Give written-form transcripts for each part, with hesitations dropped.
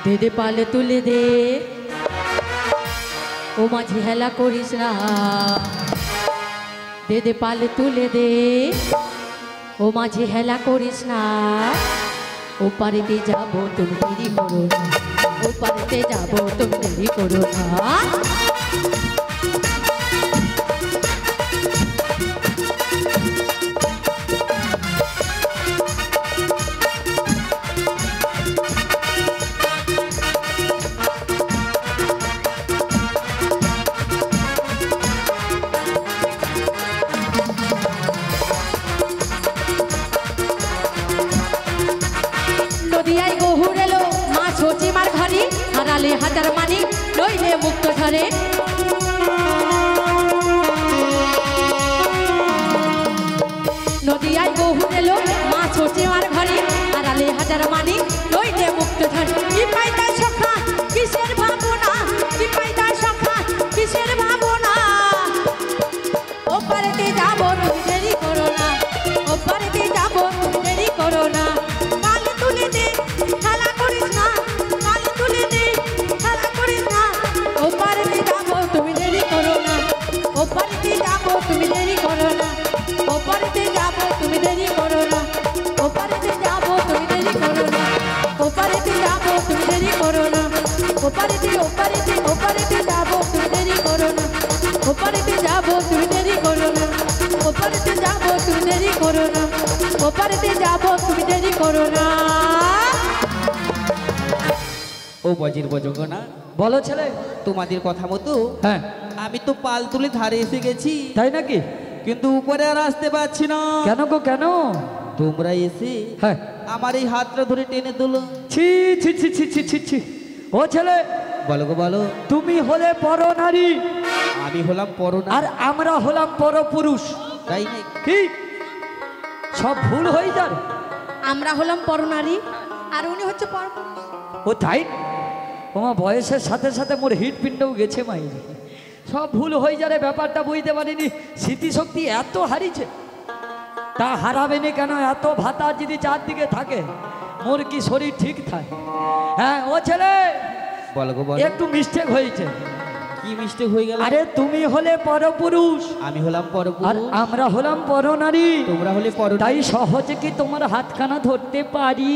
দে দে পালে তুলে দে ও মাঝি হেলা করিস না দে দে পালে তুলে দে ও মাঝি হেলা করিস না ও পারেতে যাবো তুমি দেরি করো না ও পারেতে যাবো তুমি দেরি করো না হাজার মানি নইলে মুক্ত ঝরে নদিয়ায় বহু এলো মাছ ছোটে আমার ঘরে আড়ালে হাজার মানি নইলে মুক্ত ঝরে কি পাইতা সখা কিসের ভাবনা কি পাইতা সখা কিসের ভাবনা ও পারেতে যাবো তুমি দেরি করো না ও পারেতে যাবো তুমি দেরি করো না পালে তুলে দে খেলা করিস না পালে তুলে দে তুমি দেরি করো না ও পারেতে যাবো তুমি দেরি করো না ও পারেতে যাবো তুমি দেরি করো না ও পারেতে যাবো তুমি দেরি করো না ও পারেতে যাবো তুমি দেরি করো না ও পারেতে যাবো তুমি দেরি করো না ও পারেতে যাবো তুমি দেরি করো না ও পারেতে যাবো তুমি দেরি করো না ও পারেতে যাবো তুমি দেরি করো না ও বজির বজঙ্গনা বলো ছেলে তোমাদের কথা মতো হ্যাঁ আমি তো পাল তুলে ধারে এসে গেছি তাই নাকি কিন্তু উপরে আর আসতে পারছি না কেন গো কেন তোমরা এসে হ্যাঁ আমার এই হাতটা ধরে টেনে তোলো ছি ছি ছি ছি ছি ছি ছি ও ছেলে বলো গো বলো তুমি হলে পরনারী আমি হলাম পরনারী আর আমরা হলাম পরপুরুষ তাই নাকি কি সব ভুল হয়ে যায় আমরা হলাম পরনারী আর উনি হচ্ছে পরপুরুষ ও তাই তোমার বয়সের সাথে সাথে মোর হৃৎপিণ্ডও গেছে মাইরি সব ভুল হয়ে যাবে ব্যাপারটা বুঝতে পারিনি স্মৃতিশক্তি এত হারিয়েছে তা হারাবে না কেন এত ভাতা যদি চারদিকে থাকে মোর কি শরীর ঠিক থাকে হ্যাঁ ও ছেলে বলো গো বলো একটু মিস্টেক হয়েছে কি মিস্টেক হয়ে গেল আরে তুমি হলে পরপুরুষ আমি হলাম আর পরপুরুষ আমরা হলাম পরনারী তোমরা হলে পরনারী তাই সহজে কি তোমার হাতখানা ধরতে পারি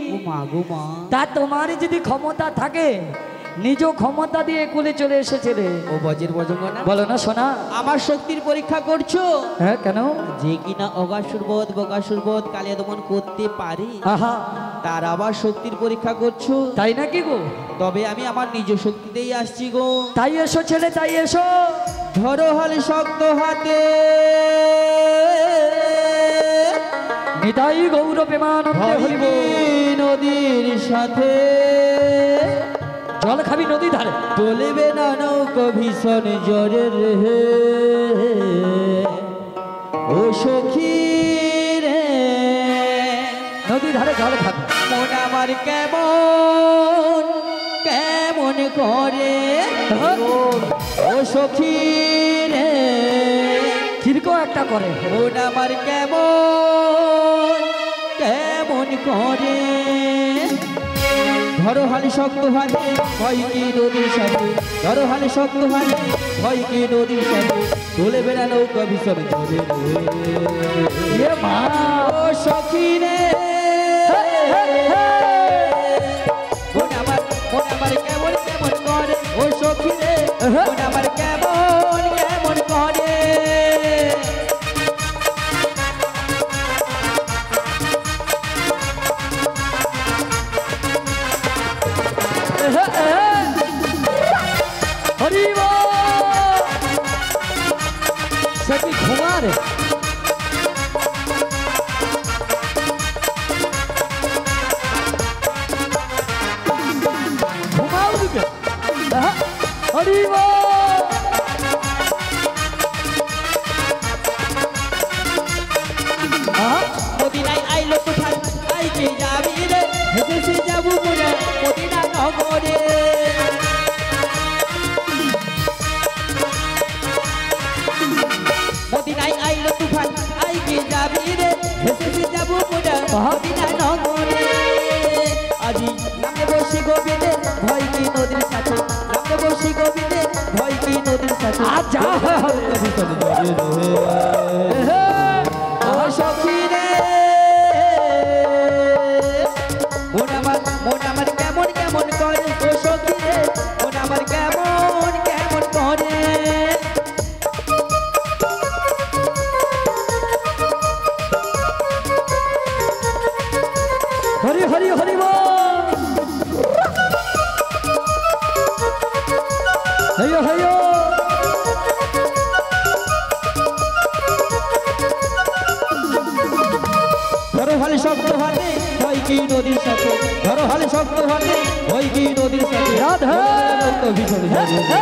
ও মা গো মা তা তোমার যদি ক্ষমতা থাকে নিজ ক্ষমতা দিয়ে কোলে চলে এসেছে রে ও বজির বজঙ্গনা বলো না সোনা আমার শক্তির পরীক্ষা করছো হ্যাঁ কেন যে কিনা অগাসুরবোধ বকাসুরবোধ কালিয়া দমন করতে পারি আহা তার আবার শক্তির পরীক্ষা করছো তাই নাকি গো তবে আমি আমার নিজ শক্তিতেই আসছি গো তাই এসো ছেলে তাই এসো ধরো হালে শক্ত হাতে নিতাই গৌর প্রেমানন্দে হরিব নদীর সাথে জল খাবি নদী ধারে চলবে না নৌকো ভীষণ জ্বরের হে ও সখী রে নদী ধারে জল খাবি মন আমার কেমন কেমন করে ও সখী রে কিরকো একটা করে মন আমার কেমন কেমন করে ধরো হালি শক্ত হাতে ভয় কি নদীর সাথে ধরো হালি শক্ত হাতে ভয় কি নদীর সাথে চলে বেড়া নৌকা ভীষণ চলে এ মা ও সখী রে মন আমার কেমন কেমন করে ও সখী রে মন আমার কেমন কেমন করে হরিব সে কি ঘুমা রে ঘুমাও দিকে হরিব মদিনায় আইলো তুফান আইকে যাবি রে হেসে যাবো মোরা মদিনা নগরে মদিনায় আইলো তুফান আইকে যাবি রে হেসে যাবো মোরা মদিনা নগরে আজি নামে বসে গো গোবিন্দের ভয় কি নদীর সাথে রাম দেবর্ষি গোবিন্দের ভয় কি নদীর সাথে আর যা হয় হবে। ভীষণ জলে রে ও সখী রে মন আমার কেমন কেমন করে ও সখী রে মন আমার কেমন কেমন করে হরি হরি হরি বল। হইও হইও। ধরো হালে শব্দ হাতে ভয় কি নদীর সাথে ধরো হালে শব্দ হাতে ভয় কি নদীর সাথে রাধা। তো ভীষণ জলে রে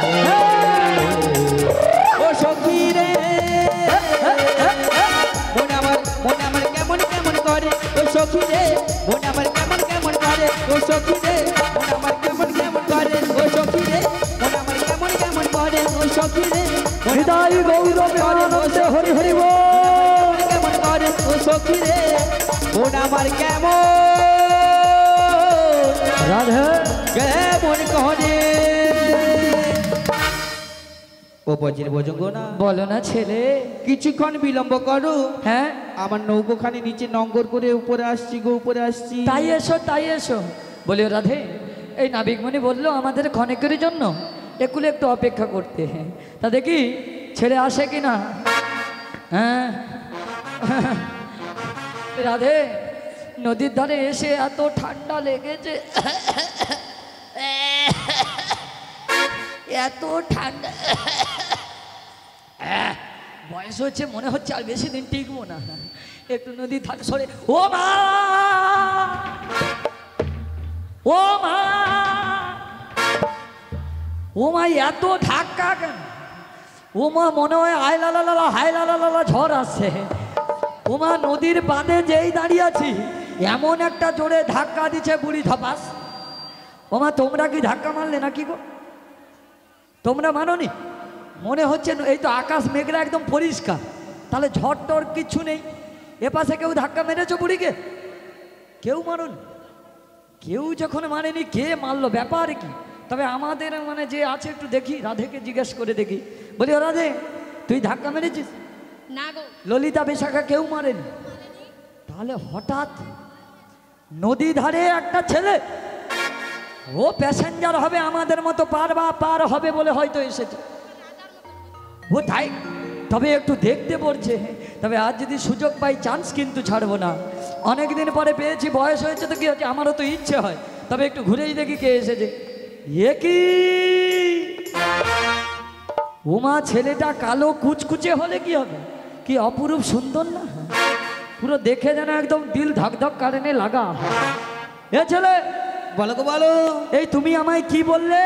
ও সখী রে মন আমার কেমন কেমন করে ও সখী রে মন আমার কেমন কেমন করে ও সখী রে মন আমার কেমন কেমন করে ও সখী রে মন আমার কেমন কেমন করে ও সখী রে হৃদয় গৌরবে আনন্দে হরি হরি বল। কেমন করে ও সখী রে মন আমার কেমন রাধে কেমন করে ও বজ্রের বজঙ্গ না বলো না ছেলে। কিছুক্ষণ বিলম্ব করো হ্যাঁ আমার নৌকোখানি নিচে নঙ্গর করে উপরে আসছি গো উপরে আসছি তাই এসো তাই এসো। বলি রাধে এই নাবিকমণি বললো আমাদের ক্ষণেকের জন্য একুলে একটু অপেক্ষা করতে। তা দেখি ছেড়ে আসে কি না। হ্যাঁ রাধে নদীর ধারে এসে এত ঠান্ডা লেগেছে এত ঠান্ডা বয়স হচ্ছে মনে হচ্ছে আর বেশি দিন টিকবো না। একটু নদীর ধারে সরে ও মা ও মা ও মা এত ধাক্কা কেন। ও মা মনে হয় হাই লালা লালা হাই লালা লালা ঝড় আসছে। ও মা নদীর বাঁধে যেই দাঁড়িয়ে আছি এমন একটা জোরে ধাক্কা দিচ্ছে বুড়ি ধপাস। ও মা তোমরা কি ধাক্কা মারলে নাকি গো? তোমরা মানোনি? মনে হচ্ছে এই তো আকাশ মেঘলা একদম পরিষ্কার, তাহলে ঝড় টড় কিচ্ছু নেই। এপাশে কেউ ধাক্কা মেরেছো বুড়িকে? কেউ মারুন, কেউ যখন মানেনি কে মারলো ব্যাপার কি? তবে আমাদের মানে যে আছে একটু দেখি, রাধেকে জিজ্ঞেস করে দেখি। বলি ও রাধে তুই ধাক্কা মেরেছিস? না গো। ললিতা বিশাখা কেউ মারেনি। তাহলে হঠাৎ নদী ধারে একটা ছেলে, ও প্যাসেঞ্জার হবে আমাদের মতো পার হবে বলে হয়তো এসেছে ও, তাই তবে একটু দেখতে পড়ছে। তবে আজ যদি সুযোগ পাই চান্স কিন্তু ছাড়বো না। অনেকদিন পরে পেয়েছি, বয়স হয়েছে তো কি হচ্ছে, আমারও তো ইচ্ছে হয়। তবে একটু ঘুরেই দেখি কে এসেছে। এ কি ওমা, ছেলেটা কালো কুচকুচে হলে কি হবে, কি অপরূপ সুন্দর না, পুরো দেখে যেন একদম দিল ধকধক কারেনে লাগা। এ ছেলে বলো গো বলো। এই তুমি আমায় কি বললে?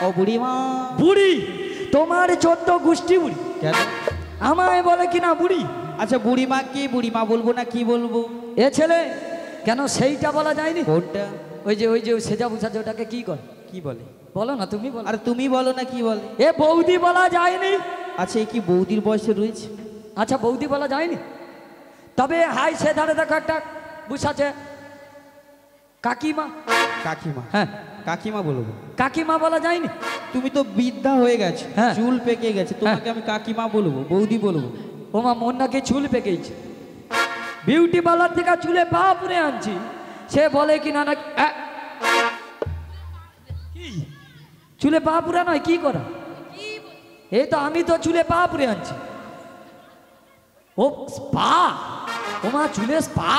ও বুড়িমা। বুড়ি? তোমার 14 গোষ্ঠী বুড়ি, কেন আমায় বলে কিনা বুড়ি? আচ্ছা বুড়িমা কি, বুড়িমা বলবো না কি বলবো? এ ছেলে কেন সেইটা বলা যায়নি? কোনটা? ওই যে সেজা বুঝাচ্ছে ওটাকে কি করে, কি বলে? বলো না, তুমি বলো। আর তুমি বলো না কি বলে? এ বৌদি বলা যায়নি। আচ্ছা এ কি বৌদির বয়সে রয়েছে? আচ্ছা বৌদি বলা যায়নি, তবে হাই সে ধারে দেখো একটা বুঝাচ্ছে কাকিমা। কাকিমা? হ্যাঁ কাকিমা বলবো। কাকিমা বলা যায়নি? তুমি তো বৃদ্ধা হয়ে গেছো, হ্যাঁ। চুল পেকে গেছে, তোমাকে আমি কাকিমা বলবো, বৌদি বলবো? ওমা মন নাকি চুল পেকেছে, বিউটি পার্লার থেকে চুলে পা পুরে আনছি, সে বলে কি না নাকি চুলে পা পুরা নয় কি করা, এই তো আমি তো চুলে পা পুরে আনছি। ও স্পা, ওমা চুলে স্পা,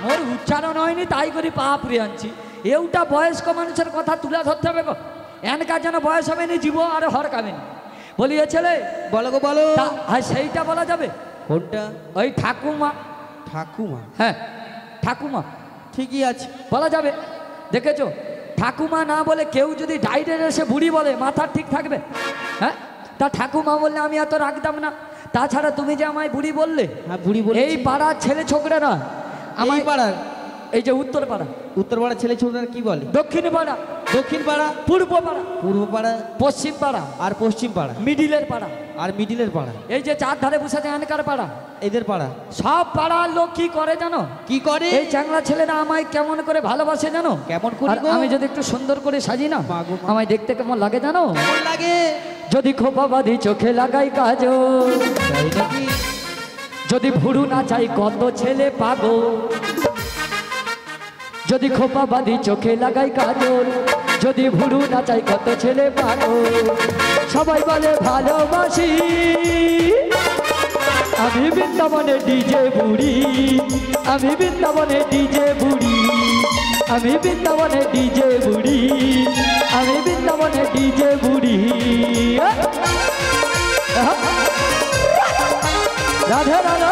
মোর উচ্চারণ হয়নি তাই করি পা পুরে আনছি। এউটা বয়স্ক মানুষের কথা তুলে ধরতে হবে গো, এনকার যেন বয়স হবে নি জীব আর হরকাবে নি। বলি এ ছেলে বলো গো বলো। সেইটা বলা যাবে? কোনটা? ওই ঠাকুমা। ঠাকুমা? হ্যাঁ ঠাকুমা ঠিকই আছে, বলা যাবে। দেখেছো, ঠাকুমা না বলে কেউ যদি ডাইরেক্ট এসে বুড়ি বলে মাথা ঠিক থাকবে? হ্যাঁ, তা ঠাকুমা বললে আমি এত রাখতাম না। তাছাড়া তুমি যে আমায় বুড়ি বললে, হ্যাঁ বুড়ি বলে। এই পাড়ার ছেলে ছোকরারা আমার আমায়, পাড়ার? এই যে উত্তর পাড়া, উত্তর পাড়ার ছেলে ছোটরা কি বলে? দক্ষিণ পাড়া, দক্ষিণ পাড়া, পূর্ব পাড়া, পূর্ব পাড়া, পশ্চিম পাড়া, আর পশ্চিম পাড়া, মিডিলের পাড়া, আর মিডিলের পাড়া। এই যে চার ধারে বসে আছে এনকার পাড়া, এদের পাড়া সব পাড়ার লোক কি করে জানো? কি করে? এই চ্যাংলা ছেলেরা আমায় কেমন করে ভালোবাসে জানো? কেমন করে আর গো? আমি যদি একটু সুন্দর করে সাজি না, মা গো মা। আমায় দেখতে কেমন লাগে জানো? কেমন লাগে? যদি খোপা বাঁধি চোখে লাগাই কাজল, তাই নাকি? যদি ভুরু না চাই কত ছেলে পাগল, যদি খোপা বাঁধি চোখে লাগাই কাজল, যদি ভুরু না চাই কত ছেলে পাগল, সবাই বলে ভালোবাসি আমি বৃন্দাবনে ডিজে বুড়ি, আমি বৃন্দাবনে ডিজে বুড়ি, আমি বৃন্দাবনে ডিজে বুড়ি, আমি বৃন্দাবনে ডিজে বুড়ি। রাধে রাধে।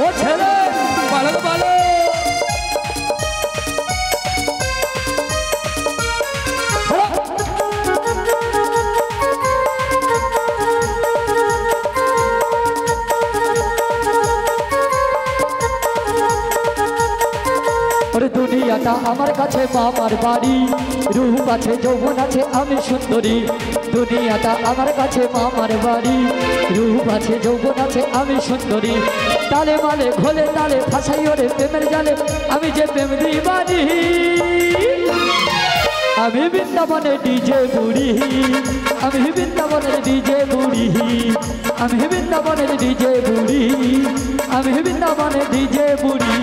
ও ছেলে বলো বলো। ওরে দুনিয়াটা আমার কাছে মামার বাড়ি, রূপ আছে যৌবন আছে আমি সুন্দরী, দুনিয়াটা আমার কাছে মামার বাড়ি, রূপ আছে যৌবন আছে আমি সুন্দরী, তালে মালে ঘোলে তালে ফাঁসাই ওরে প্রেমের জালে আমি যে প্রেম দিবানি, আমি বৃন্দাবনে ডিজে বুড়ি, আমি বৃন্দাবনের ডিজে বুড়ি, আমি বৃন্দাবনের ডিজে বুড়ি, আমি বৃন্দাবনের ডিজে বুড়ি,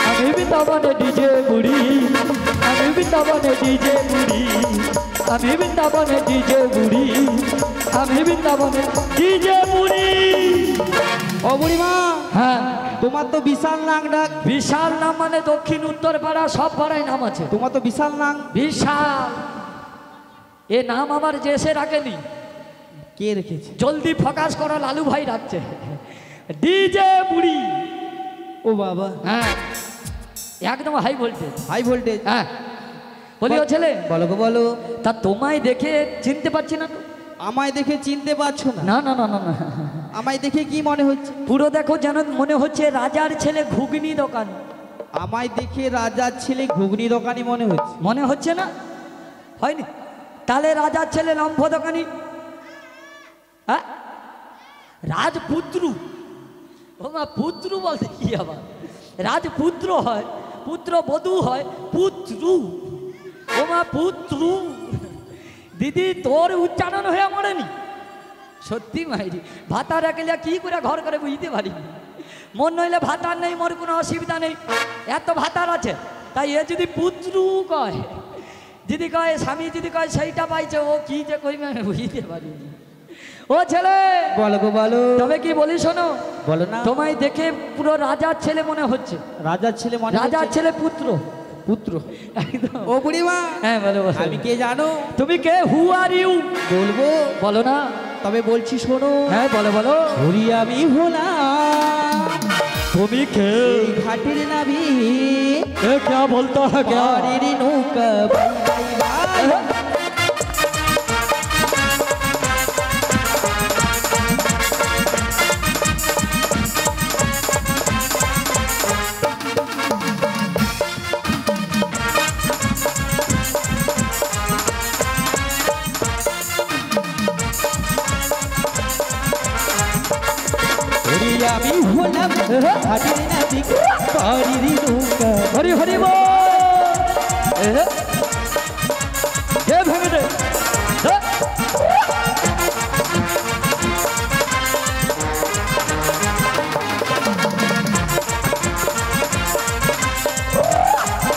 আমি বৃন্দাবনের ডিজে বুড়ি, আমি বৃন্দাবনের ডিজে বুড়ি, আমি বৃন্দাবনের ডিজে বুড়ি, আমি বৃন্দাবনের ডিজে বুড়ি। ও বুড়িমা, হ্যাঁ তোমার তো বিশাল নাক ডাক। বিশাল নাম মানে দক্ষিণ উত্তর পাড়া সব পাড়ায় নাম আছে। তোমার তো বিশাল নাক। বিশাল এ নাম আমার যে এসে রাখেনি, কে রেখেছে? জলদি ফোকাস করো, লালু ভাই রাখছে ডিজে বুড়ি। ও বাবা, হ্যাঁ একদম হাই ভোল্টেজ। High voltage. হ্যাঁ বলি ও ছেলে, বলো গো বলো। তা তোমায় দেখে চিনতে পারছি না তো? আমায় দেখে চিনতে পারছো না? না না না না না, আমায় দেখে কি মনে হচ্ছে? পুরো দেখো যেন মনে হচ্ছে রাজার ছেলে ঘুগনি দোকান। আমায় দেখে রাজার ছেলে ঘুগনি দোকানি মনে হচ্ছে। মনে হচ্ছে না? হয়নি? তাহলে রাজার ছেলে লম্ফ দোকানি। হ্যাঁ রাজপুত্র, ও মা পুত্র বলতে কি আবার, রাজপুত্র হয়, পুত্র বধূ হয়, পুত্র, ও মা পুত্র। দিদি তোর উচ্চারণ হয়ে মরেনি সত্যি মাইরি, ভাতার একেলিয়া কি করে ঘর করে বুঝতে পারিনি। মন নইলে ভাতার নেই, মোর কোনো অসুবিধা নেই, এত ভাতার আছে। তাই এ যদি পুত্র কয়, যদি কয় স্বামী, যদি কয় সেইটা পাইছে, ও কি যে কইবে আমি বুঝতে পারিনি। ও ছেলে বলো গো বলো। তবে কি বলি শোনো, বলো না। তোমায় দেখে পুরো রাজার ছেলে মনে হচ্ছে। রাজার ছেলে মনে রাজার হচ্ছে? ছেলে পুত্র। পুত্র। একদম। ও বুড়িমা, হ্যাঁ বলো বলো। আমি কে জানো? তুমি কে? হু আর ইউ? বলবো, বলো না। তবে বলছি শোনো। হ্যাঁ বলো বলো। হরি আমি হলাম তুমি কে? এই ঘাটের নাবি, এ क्या बोलता है क्या? পাড়ের নৌকা বাই বাই বাই। হরি আমি হলাম ঘাটের নাবি, পাড়ের নৌকা। हरी हरी बोल। ये भेंगे दे।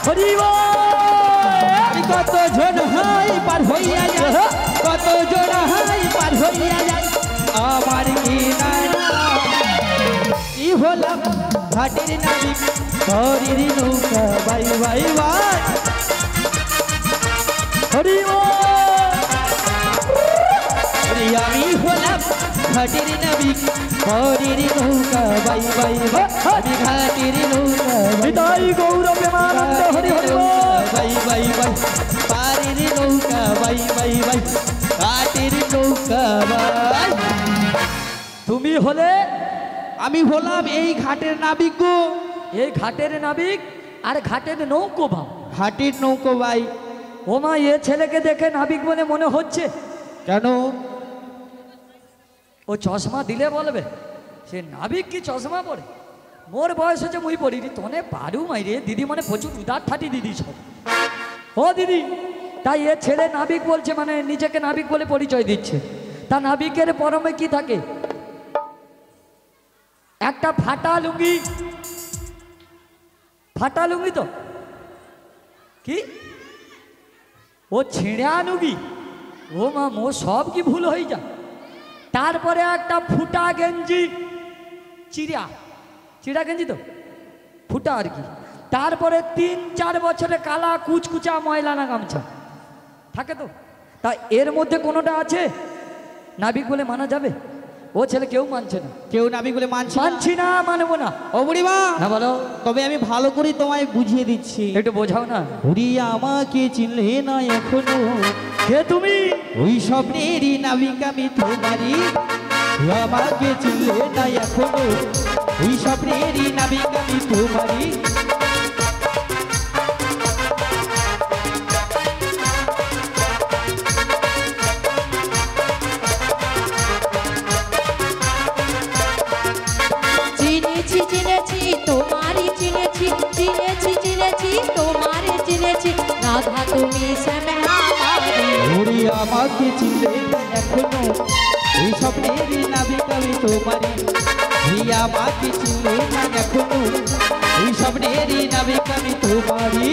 हरी बोल। কত জন হাই পার হইয়া যায়, কত জন হাই পার হইয়া যায়, আমার কি নাই না। ই হলাম ঘাটের নাবিক, পাড়ের নৌকা বাই বাই বাই। हरी बोल। হরি আমি হলাম ঘাটের নাবিক, পাড়ের নৌকা বাই বাই বাই। আমি ঘাটের নৌকা বাই निताई गौर प्रेमानंद हरि हरि बोल। Bye bye bye. পাড়ের নৌকা বাই বাই বাই, ঘাটের নৌকা বাই। তুমি হলে? আমি হলাম এই ঘাটের নাবিক গো। এই ঘাটের নাবিক আর ঘাটের নৌকো ভাব। ঘাটের নৌকো ভাই। ও মা, এ ছেলেকে দেখে নাবিক বলে মনে হচ্ছে। কেন? ও চশমা দিলে বলবে সে নাবিক কি চশমা পরে? মোর বয়স হচ্ছে মুই পড়িনি তোনে পারু মাইরে দিদি মানে প্রচুর উদার ঠাটি দিদি সব। ও দিদি, তাই এ ছেলে নাবিক বলছে মানে নিজেকে নাবিক বলে পরিচয় দিচ্ছে। তা নাবিকের পরমে কি থাকে? একটা ফাটা লুঙ্গি। ফাটা লুঙ্গি তো কি ও ছিঁড়া লুঙ্গি? ও মা মো সব কি ভুল হয়ে যায়। তারপরে একটা ফুটা গেঞ্জি, চিড়া চিড়া গেঞ্জি তো ফুটা আর কি। তারপরে 3-4 বছরে কালা কুচকুচা ময়লানা গামছা থাকে তো। তা এর মধ্যে কোনোটা আছে নাবিক বলে মানা যাবে? ও ছেলে কেউ মানছে না। কেউ নাবিক বলে মানছি না, মানবো না। ও বুড়িমা, হ্যাঁ বলো। তবে আমি ভালো করে তোমায় বুঝিয়ে দিচ্ছি, একটু বোঝাও না। বুড়ি আমাকে চিনলে না এখনো, কে তুমি? ওই স্বপ্নেরই নাবিক আমি তোমারই। আমাকে চিনলে না এখনো, ওই স্বপ্নেরই নাবিক আমি তোমারই। চিনেছি চিনেছি তোমারই চিনেছি, চিনেছি চিনেছি তোমারই চিনেছি, রাধা তুমি শ্যাম আমারই। বুড়ি আমাকে চিনলে না এখনো, ওই স্বপ্নেরই নাবিক আমি তোমারই। আমাকে চিনলে না এখনো, ওই স্বপ্নেরই নাবিক আমি তোমারই।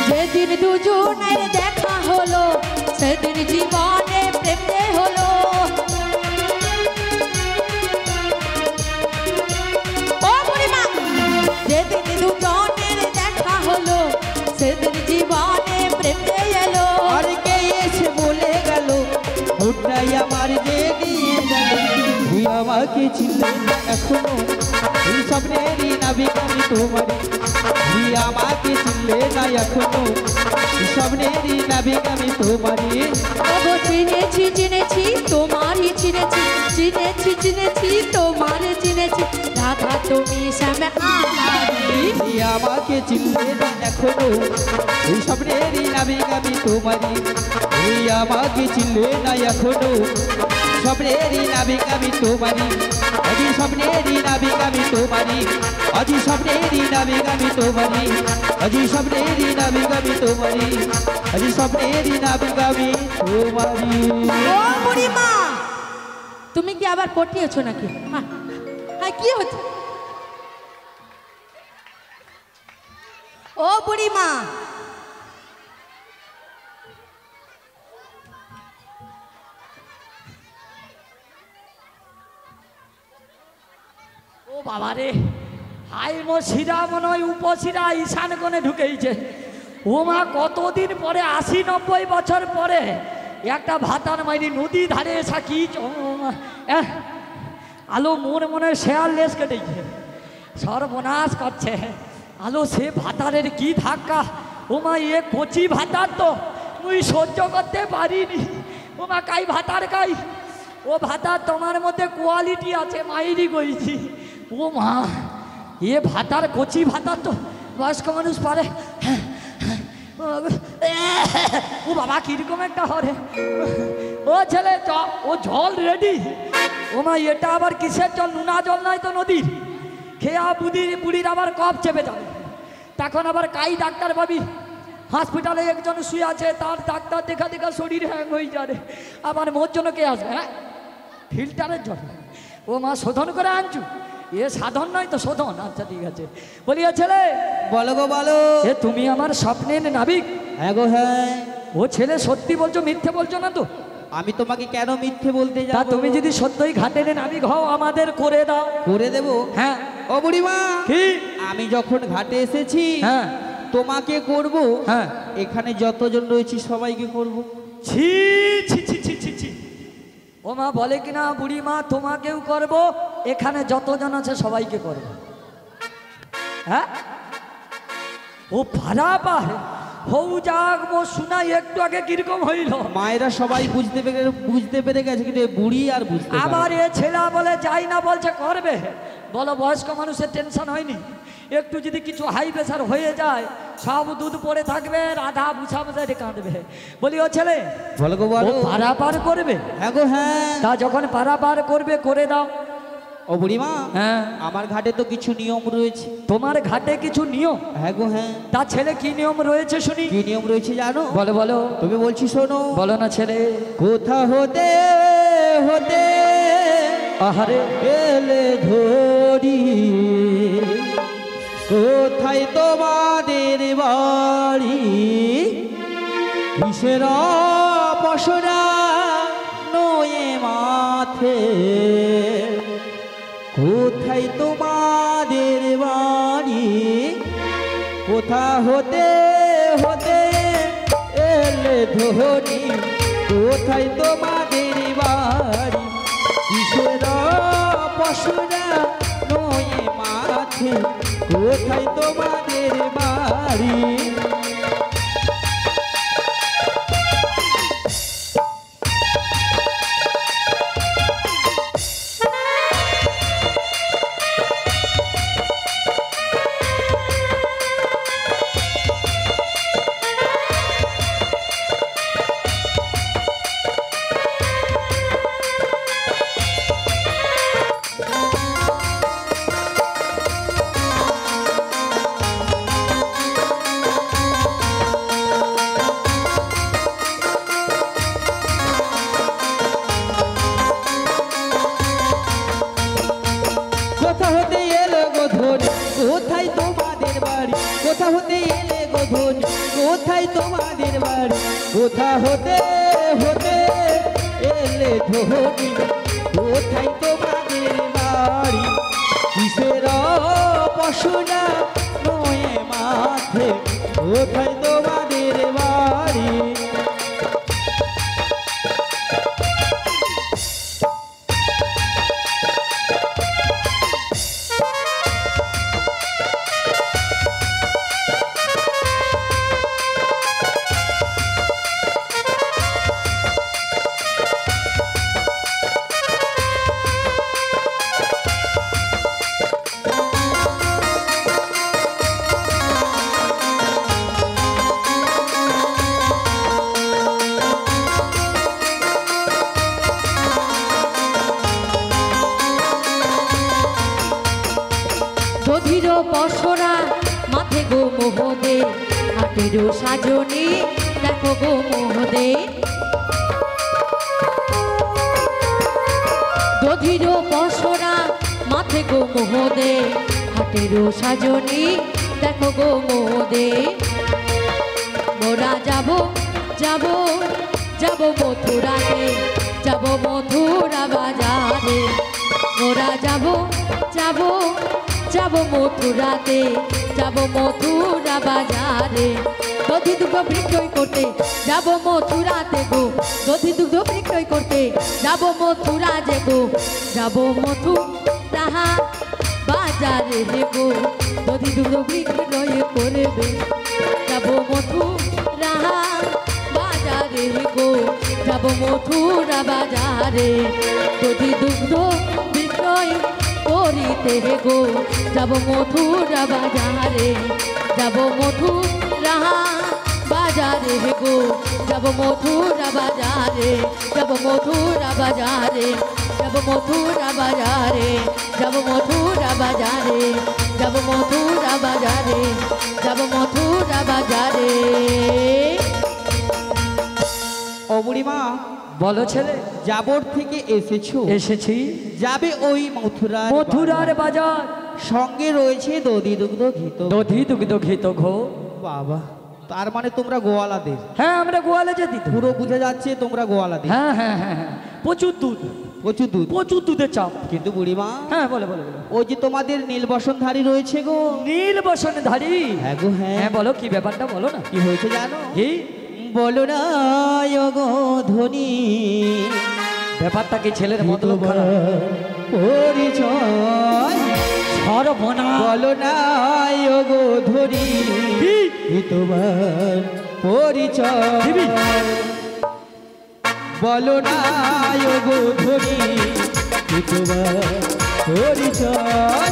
যেদিন দুজনের দেখা হলো সেদিন জীবনে প্রেম যে হলো। ও বুড়িমা, যেদিন দুজনের দেখা হলো সেদিন জীবনে প্রেম যে এলো। আর কে এসে বলে গেল, ওটাই আমার যে দিয়ে গেল। তুই আমাকে চিনলে না এখনো, ওই স্বপ্নেরই নাবিক আমি তোমারই। তুই আমাকে চিনলে না এখনো, ওই স্বপ্নেরই নাবিক আমি তোমারই। ওগো চিনেছি চিনেছি তোমারই চিনেছি, চিনেছি চিনেছি তোমারই চিনেছি, রাধা তুমি শ্যাম আমারই। তুই আমাকে চিনলে না এখনো, ওই স্বপ্নেরই নাবিক আমি তোমারই। তুই আমাকে চিনলে না এখনো, স্বপ্নেরই নাবিক আমি তোমারই। আজি স্বপ্নেরই নাবিক আমি তোমারই, আজি স্বপ্নেরই নাবিক আমি তোমারই, আজি স্বপ্নেরই নাবিক আমি তোমারই, আজি স্বপ্নেরই নাবিক আমি তোমারই। ও বুড়িমা, তুমি কি আবার পটিয়েছো নাকি? হ্যাঁ, হ্যাঁ, কি হচ্ছে? ও বুড়িমা, ও বাবা রে, হাই মো শিরা মনে হয় উপশিরা ঈশান কোণে ঢুকেইছে। ও মা, কতদিন পরে 80-90 বছর পরে একটা ভাতার মাইনি নদী ধারে এসা কি আলো মোর মনে শেয়ার লেস কেটেছে, সর্বনাশ করছে। আলো সে ভাতারের কি ধাক্কা। ও মা, এ কচি ভাতার তো মুই সহ্য করতে পারিনি। ও মা, কাই ভাতার কাই। ও ভাতা তোমার মধ্যে কোয়ালিটি আছে মাইরি কইছি। ও মা, এ ভাতার কচি ভাতার তো বয়স্ক মানুষ পারে। ও বাবা, কিরকম একটা হরে। ও ছেলে ও জল রেডি। ও মা, এটা আবার কিসের জল? নুনা জল নয় তো নদীর। খেয়া বুড়ির আবার কফ চেপে যাবে। তখন আবার কাই ডাক্তার ভাবি হসপিটালে একজন শুয়ে আছে, তার ডাক্তার দেখা দেখা শরীর হ্যাং হয়ে যাবে। আবার মোর জন্য কে আসবে? হ্যাঁ, ফিল্টারের জল। ও মা, শোধন করে আনছু? এ সাধন নয় তো শোধন। আচ্ছা ঠিক আছে। বলিয়া ছেলে, বলো গো বলো। এ তুমি আমার স্বপ্নের নাবিক? হ্যাঁ গো হ্যাঁ। ও ছেলে, সত্যি বলছো, মিথ্যে বলছো না তো? আমি তোমাকে কেন মিথ্যে বলতে তা যাব? তুমি যদি সত্যই ঘাটের নাবিক হও, আমাদের করে দাও। করে দেবো। হ্যাঁ। ও বুড়িমা, কি? আমি যখন ঘাটে এসেছি হ্যাঁ তোমাকে করব। হ্যাঁ। এখানে যতজন রয়েছে সবাইকে করব। ছি ছি ছি ছি ছি ছি। ও মা, বলে কিনা বুড়ি মা, তোমাকেও করব, এখানে যতজন আছে সবাইকে করব। হ্যাঁ, ও পারাপার। ও হৌ যাক মো শুনাই একটু আগে কিরকম হইল। মায়েরা সবাই বুঝতে পেরে গেছে, কিন্তু এ বুড়ি আর বুঝতে পারে আবার এ ছেলা বলে যাই না বলছে করবে। বলো বয়স্ক মানুষের টেনশন হয়নি? একটু যদি কিছু হাই প্রেশার হয়ে যায় সব দুধ পড়ে থাকবে, রাধা বুঝা বুঝাই কাঁদবে। বলি ও ছেলে বলো গো ও বলো। পারাপার করবে? হ্যাঁ গো হ্যাঁ। তা যখন পারাপার করবে করে দাও। ও বুড়িমা, হ্যাঁ আমার ঘাটে তো কিছু নিয়ম রয়েছে। তোমার ঘাটে কিছু নিয়ম? হ্যাঁ গো হ্যাঁ। তা ছেলে কি নিয়ম রয়েছে শুনি? কি নিয়ম রয়েছে জানো? বলো বলো। তুমি বলছি শোনো। বলো না ছেলে। কোথা হতে হতে আহারে এলে ধরি, কোথায় তোমাদের বাড়ি, কিসের পশরা নয়ে মাথে, কোথায় তোমাদের বাড়ি, কোথা হতে হতে এলে ধরি, কোথায় তোমাদের বাড়ি, কিসের পশুরা নয়ে মাথে, কোথায় তোমাদের বাড়ি। কোথা হতে এলে গো ধনি, কোথায় তোমাদের বাড়ি, কোথা হতে এলে গো ধনি, কোথায় তোমাদের বাড়ি, কোথা হতে হতে এলে ধনি, কোথায় তোমাদের বাড়ি, কিসের পশুরা নয়ে মাথে, কোথায় তোমাদের বাড়ি। দধির পশরা মাথে গো মোহদে, হাটের সাজনি দেখো গো মোহদে। দধির পশরা মাথে গো মোহদে, হাটের সাজনি দেখো গো মোহদে। মোরা যাব যাব যাব মথুরাতে, যাব মথুরা বাজারে। মোরা যাব যাব যাব মথুরাতে, যাব মথুরা বাজারে। দধি দুগ্ধ বিক্রয় করতে যাব মথুরাতে গো, দধি দুগ্ধ বিক্রয় করতে যাব মথুরা যে গো, যাব মথুরা বাজারে হে গো। দধি দুগ্ধ বিক্রয় করবে যাব মথুরা বাজারে হে গো, যাব মথুরা বাজারে। দধি দুগ্ধ বিক্রয় করিতে হে গো, যাব মথুরা বাজারে, যাব মথুরা বাজারে হে গো, যাব মথুরা বাজারে, যাব মথুরা বাজারে, যাব মথুরা বাজারে, যাব মথুরা বাজারে, যাব মথুরা বাজারে, যাব মথুরা বাজারে। ও বুড়িমা, বলো ছেলে। যাবর থেকে এসেছো? এসেছি। যাবে ওই মথুরার মথুরার বাজার, সঙ্গে রয়েছে দধি দুগ্ধ ঘিত। দধি দুগ্ধ ঘিত ঘো। বাবা, তার মানে তোমরা গোয়ালাদের? হ্যাঁ আমরা গোয়ালে যেতে তো। পুরো বুঝে যাচ্ছে তোমরা গোয়ালাদের। হ্যাঁ হ্যাঁ হ্যাঁ হ্যাঁ, প্রচুর দুধ, প্রচুর দুধ, প্রচুর দুধের চাপ। কিন্তু বুড়িমা, হ্যাঁ বলো বলো বলো। ওই যে তোমাদের নীলবসনধারী রয়েছে গো। নীল বসনধারী? হ্যাঁ গো হ্যাঁ। হ্যাঁ বলো কি ব্যাপারটা বলো না। কি হয়েছে জানো? কি বলো না গো ধনী, ব্যাপারটা কি? ছেলের মতলব খারাপ। পরিচয় সর্বনা। বলো না গো ধনী, কি কি তোমার পরিচয় দিবি বলো না গো ধরি কি তোমার পরিচয়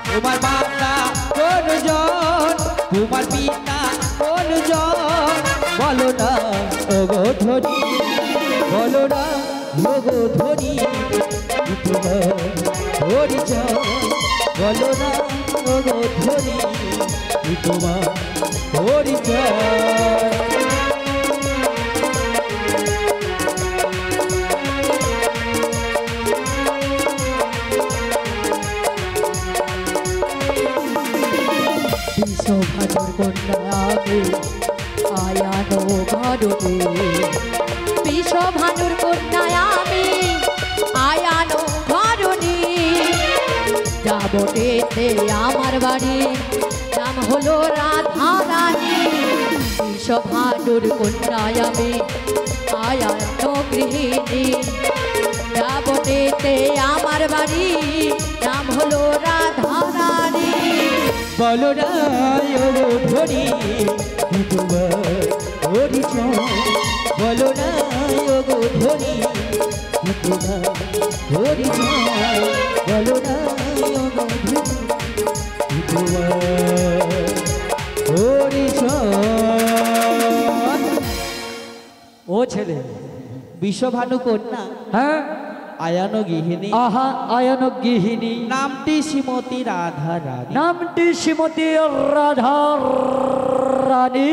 তোমার মাতা কোন জন তোমার পিতা কোন জন বলো না গো ধরি বলো না গো ধরি কি তোমার পরিচয় বলো না গো ধরি কি তোমার পরিচয় বিশ্বভানুর কন্যাকে আয়ানো ঘরতে বিশ্বভানুর কন্যাকে আয়ানো ঘরতে যাবতেতে আমার বাড়ি নাম হলো রাধা রানী বিশ্বভানুর কন্যাকে আয়ানো গৃহিণী যাবতেতে আমার বাড়ি নাম হলো রাধা রানী বলো না গো ধরি কি তোমার পরিচয় বলো না গো ধরি কি তোমার পরিচয় বলো না গো ধরি কি তোমার পরিচয় ও ছেলে বিশ্বভানু কন্যা হ্যাঁ আয়ানো গৃহিণী আহা আয়ন গৃহিণী নামটি শ্রীমতী রাধা রানী নামটি শ্রীমতী রাধা রানী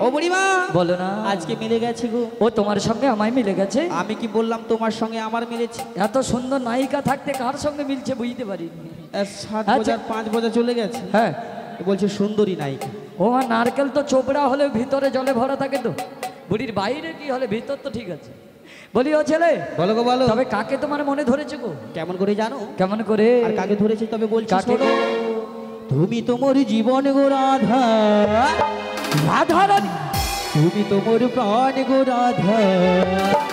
ও বুড়িমা বলো না আজকে মিলে গেছে গো ও তোমার সঙ্গে আমায় মিলে গেছে আমি কি বললাম তোমার সঙ্গে আমার মিলেছে এত সুন্দর নায়িকা থাকতে কার সঙ্গে মিলছে বুঝতে পারিনি 7 আচ্ছা। বছর 5 বছর চলে গেছে হ্যাঁ বলছে সুন্দরী নায়িকা ও আমার নারকেল তো চোপড়া হলে ভিতরে জলে ভরা থাকে তো বুড়ির বাইরে কি হলে ভিতর তো ঠিক আছে বলি ও ছেলে বলো গো বলো তবে কাকে তোমার মনে ধরেছে গো কেমন করে জানো কেমন করে আর কাকে ধরেছে তবে বলছি কাকে শোনো। তুমি তোমার জীবন গো রাধা রাধা রানী তুমি তোমার প্রাণ গো রাধা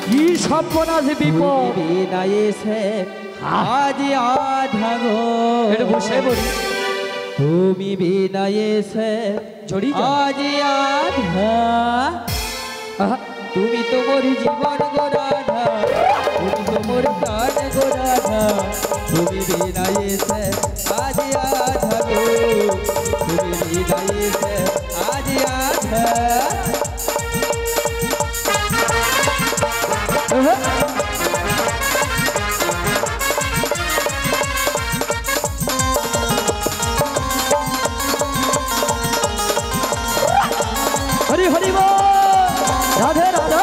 কি সর্বনাশ বিপদ তুমি বিনা এসে আজ আধা গো একটু বসে বলি তুমি বিনা এসে জড়ি যা। আজ আধা আহা, তুমি তোমার জীবন গো রাধা তুমি তোমার প্রাণ গো রাধা তুমি বিনা এসে আজ আধা গো তুমি বিনা এসে আজ আধা আহা, হরি হরি বল রাধে রাধা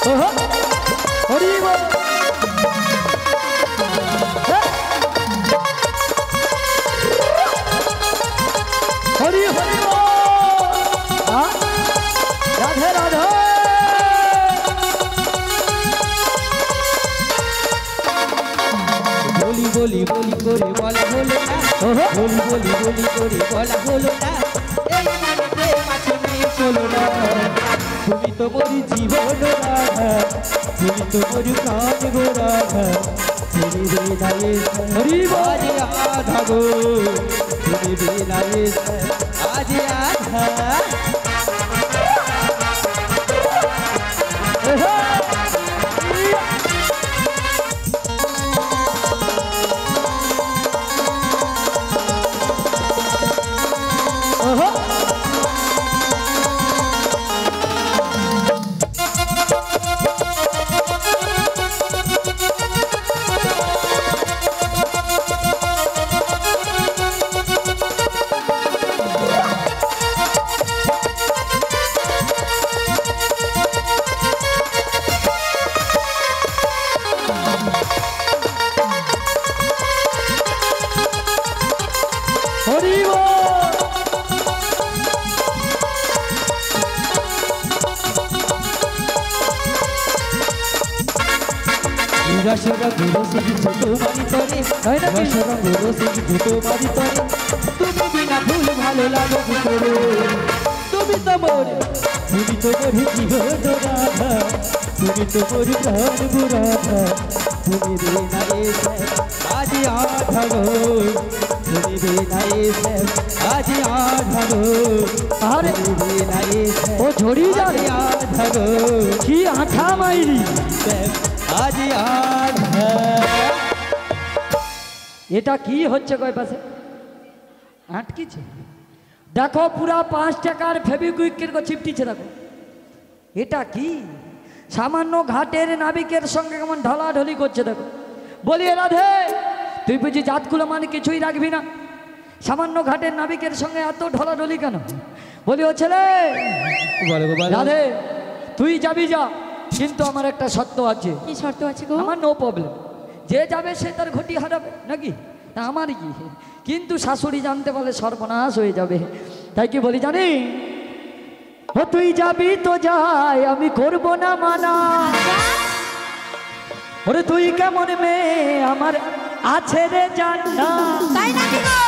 আহা, হরি বল হরি হরি বল আ? রাধে রাধে বলি বলি বলি করে বলা হলো না ওহো। বলি বলি বলি করে বলা হলো না এই মনে প্রেম আছে নেই চলো না তুমি তো মরি জীবন রাধা তুমি তো মরি প্রাণ গো রাধা তুমি বিনায়ে হরি বল। আজ আধা গো তুমি বিনায়ে আজ আধা আহা, আহা, রসরং রসিক তোমারই তরে তাই নাকি? রসরং রসিক তোমারই তরে তুমি বিনা ফুল ভালো লাগে কি করে তুমি তো মোর জীবন রাধা তুমি তো মোর প্রাণ বুড়াধা তুমি রে না এসে আজ আধারো তুমি রে না এসে আজ আধারো আরে তুমি রে না এসে ও ঝড়িয়ে যাবে আধারো কি আঠা মাইরি আজ আধার এটা কি হচ্ছে কয় পাশে আটকিছে দেখো পুরা 5 টাকার ফেবিকুইকের চিপটিছে দেখো এটা কি সামান্য ঘাটের নাবিকের সঙ্গে কেমন ঢলাঢলি করছে দেখো বলি রাধে তুই বুঝি জাতগুলো মানে কিছুই রাখবি না সামান্য ঘাটের নাবিকের সঙ্গে এত ঢলাঢলি কেন বলি ও ছেলে রাধে তুই যাবি যা কিন্তু আমার একটা শর্ত আছে কি শর্ত আছে গো? আমার নো প্রবলেম যে যাবে সে তার ঘটি হারাবে নাকি তা আমার কি কিন্তু শাশুড়ি জানতে পারলে সর্বনাশ হয়ে যাবে তাই কি বলি জানি ও তুই যাবি তো যাই আমি করব না মানা ওরে তুই কেমন মেয়ে আমার আছে রে জানা তাই নাকি গো?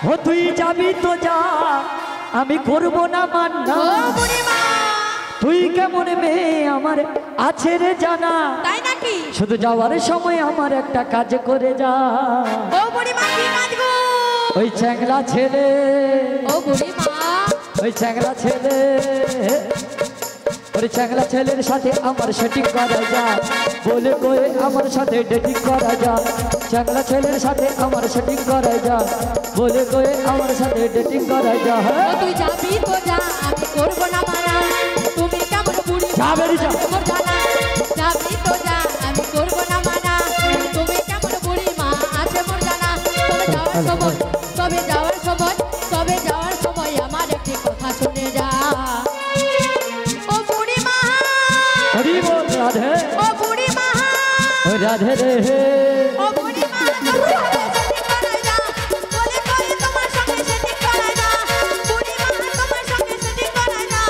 ও তুই যাবি তো যা আমি করব না মানা ও বুড়িমা, তুই কেমন মেয়ে আমার আছে রে জানা তাই নাকি? শুধু যাওয়ার সময় আমার একটা কাজ করে যা ও বুড়িমা কি কাজ গো? ওই চ্যাংলা ছেলে ও বুড়িমা, ওই চ্যাংলা ছেলে ওই চ্যাংলা ছেলের সাথে আমার সেটিং করা যা বলে কয়ে আমার সাথে ডেটিং করা যা চ্যাংলা ছেলের সাথে আমার সেটিং করা যা বলে কয়ে আমার সাথে ডেটিং করা যা ও তুই যাবি তো যা আমি করব না মানা তুমি কেমন বুড়ি যা বেরিয়ে যা। মোর জানা যাবি তো যা আমি করব না মানা তুমি কেমন বুড়ি মা আছে মোর জানা তবে যাওয়ার সময় আমার একটি কথা শুনে যা ও বুড়ি মা, হরি বল রাধে ও বুড়ি মা, ও রাধে রে ও বুড়ি মা, বলে কই তোমার সঙ্গে সেটিং করায় না বুড়ি মা, তোমার সঙ্গে সেটিং করায় না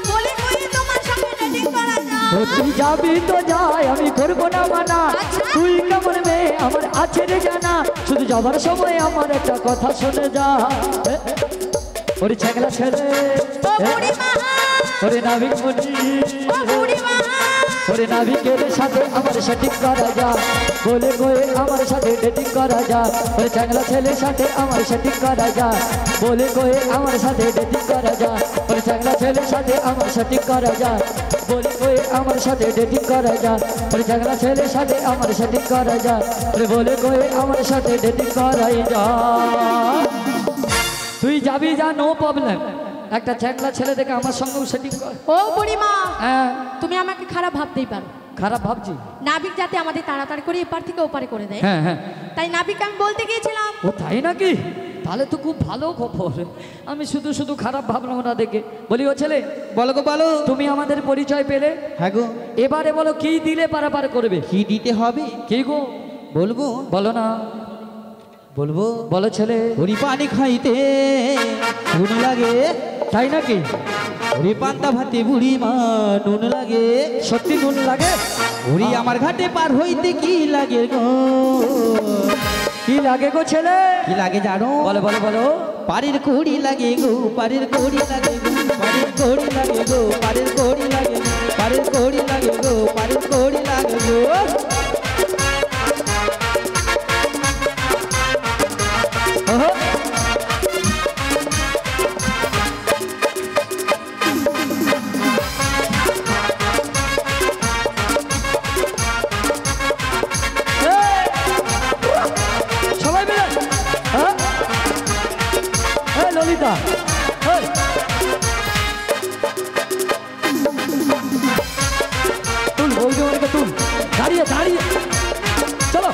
বলে কই তোমার সঙ্গে সেটিং করায় না ও তুই যাবি তো যাই আমি করবো না মানা তুই কেমন মেয়ে আমার আছে রে জানা শুধু যাবার সময় আমার একটা কথা শুনে যা ওরে ছেগলা ছেলে ও বুড়ি মা, ওরে নাবিক মুনি ও বুড়ি মা, ওরে নাবিকের সাথে আমার সেটিং করা যা বলে কয়ে আমার সাথে ডেটিং করা যা ওরে ছেগলা ছেলের সাথে আমার সেটিং করা যা বলে কয়ে আমার সাথে ডেটিং করা যা ওরে ছেগলা ছেলের সাথে আমার সেটিং করা যা বলে কয়ে আমার সাথে ডেটিং করা যা ওরে ছেগলা ছেলের সাথে আমার সেটিং করা যা ওরে বলে কয়ে আমার সাথে ডেটিং করাই যা তুই যাবি যা নো প্রবলেম একটা চ্যাংলা ছেলে দেখে আমার সঙ্গেও সেটিং কর ও বুড়ি মা, হ্যাঁ তুমি আমাকে খারাপ ভাবতেই পারো খারাপ ভাবছি নাবিক যাতে আমাদের তাড়াতাড়ি করে এপার থেকে ওপারে করে দেয় হ্যাঁ হ্যাঁ তাই নাবিক আমি বলতে গিয়েছিলাম ও তাই নাকি তাহলে তো খুব ভালো খবর আমি শুধু শুধু খারাপ ভাবলাম না দেখে বলি ও ছেলে বলো গো বলো তুমি আমাদের পরিচয় পেলে হ্যাঁ গো এবারে বলো কি দিলে পারাপার করবে কি দিতে হবে কি গো বলবো বলো না বলবো বলো ছেলে হরি পানি খাইতে নুন লাগে তাই নাকি হরি পান্তা ভাতে বুড়ি মা নুন লাগে সত্যি নুন লাগে হরি আমার ঘাটে পার হইতে কি লাগে গো কি লাগে গো ছেলে কি লাগে জানো বলো বলো বলো পাড়ির কোড়ি লাগে গো পাড়ির কোড়ি লাগে গো পাড়ির কোড়ি লাগে গো পাড়ির কোড়ি লাগে পাড়ির কোড়ি লাগে গো পাড়ির কোড়ি লাগে গো ওহো, এই, সবাই মিলে হ্যাঁ এই ললিতা এই, তুল বৌদিকে তুল দাঁড়িয়ে দাঁড়িয়ে চলো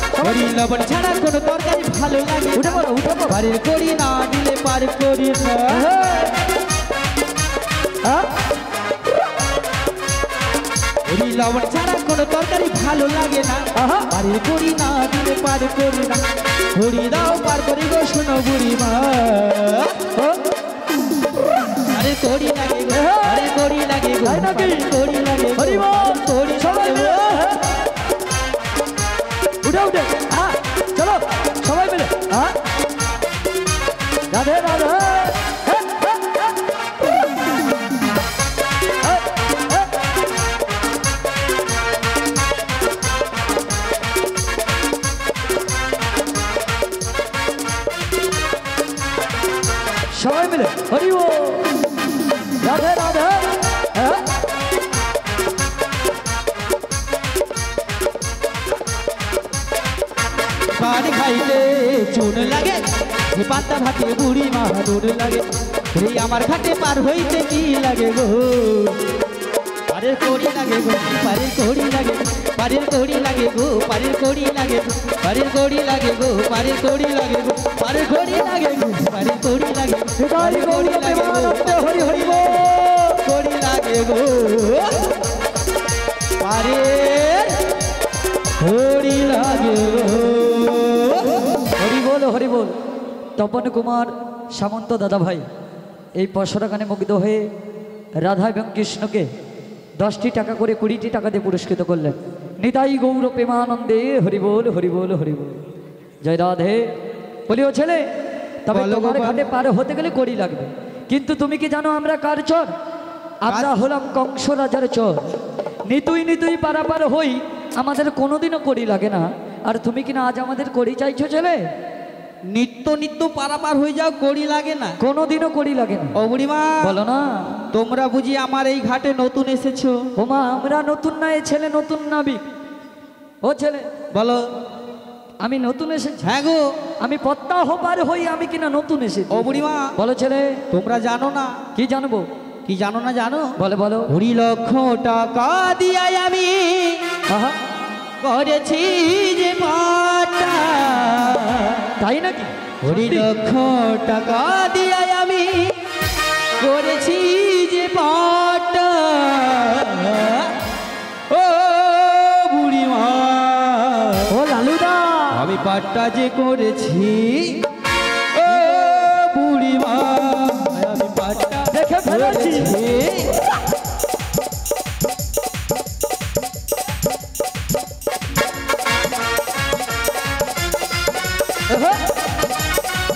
সবাই হরি লবণ ছাড়া কোনো তরকারি ভালো লাগে উঠে পড়ো উঠে পড়ো পাড়ির কোড়ি না দিলে পার করি না হ্যাঁ হরি লবণ ছাড়া কোনো তরকারি ভালো লাগে না আহা। পাড়ির কোড়ি না দিলে পার করি না হরি দাও পার করি গো শোনো বুড়ি মা ও, আরে কোড়ি লাগে গো আরে কোড়ি লাগে গো তাই নাকি? কোড়ি লাগে গো হরি বল। কোড়ি সবাই লাগে মিলে, গো হ্যাঁ। রাধে রাধে সবাই মিলে হরি ও রাধে রাধে পান খাইতে চুন লাগে পাতা ভাতে বুড়ি মা নুন লাগে এই আমার ঘাটে পার হইতে কি লাগে গো পারের কড়ি লাগে গো পারের কড়ি লাগে পারের কড়ি লাগে গো পারের কড়ি লাগে পারের কড়ি লাগে গো পারের কড়ি লাগে গো পারের কড়ি লাগে গো পারের কড়ি লাগে পারের কড়ি লাগে গো হরি হরি গো কড়ি লাগে গো পারের কড়ি লাগে গো হরি বল হরি বল। তপন কুমার সামন্ত দাদা ভাই এই 500 টাকা মুগ্ধ হয়ে রাধা এবং কৃষ্ণকে 10টি টাকা করে 20টি টাকা দিয়ে পুরস্কৃত করলেন। নিতাই গৌর প্রেমানন্দে হরি বল হরি বল হরি বল। জয় রাধে বলিও ছেলে। তবে বলো তোমার গোপাল। ঘাটে পার হতে গেলে কড়ি লাগবে, কিন্তু তুমি কি জানো আমরা কার চর? আমরা হলাম কংস রাজার চর। নিতুই নিতুই পারাপার হই, আমাদের কোনোদিনও কড়ি লাগে না। আর তুমি কিনা আজ আমাদের কড়ি চাইছো ছেলে? নিত্য নিত্য পারাপার হয়ে যাও কড়ি লাগে না? কোনোদিনও কড়ি লাগে না। ও বুড়িমা বলো না। তোমরা বুঝি আমার এই ঘাটে নতুন এসেছো? ওমা আমরা নতুন না, এ ছেলে নতুন নাবিক। ও ছেলে বলো। আমি নতুন এসেছি। হ্যাঁ গো। আমি প্রত্যাহ পার হই, আমি কিনা নতুন এসেছি। ও বুড়িমা বলো ছেলে। তোমরা জানো না? কি জানবো? কি জানো না জানো? বলো বলো। 20 লক্ষ টাকা দিয়াই আমি আহা করেছি যে পাটা। তাই নাকি? 20 লক্ষ টাকা দিয়াই আমি করেছি যে পাটা। ও বুড়িমা ও লালুদা আমি পাটটা যে করেছি, ও বুড়িমা আমি পাটটা দেখে ফেলেছি।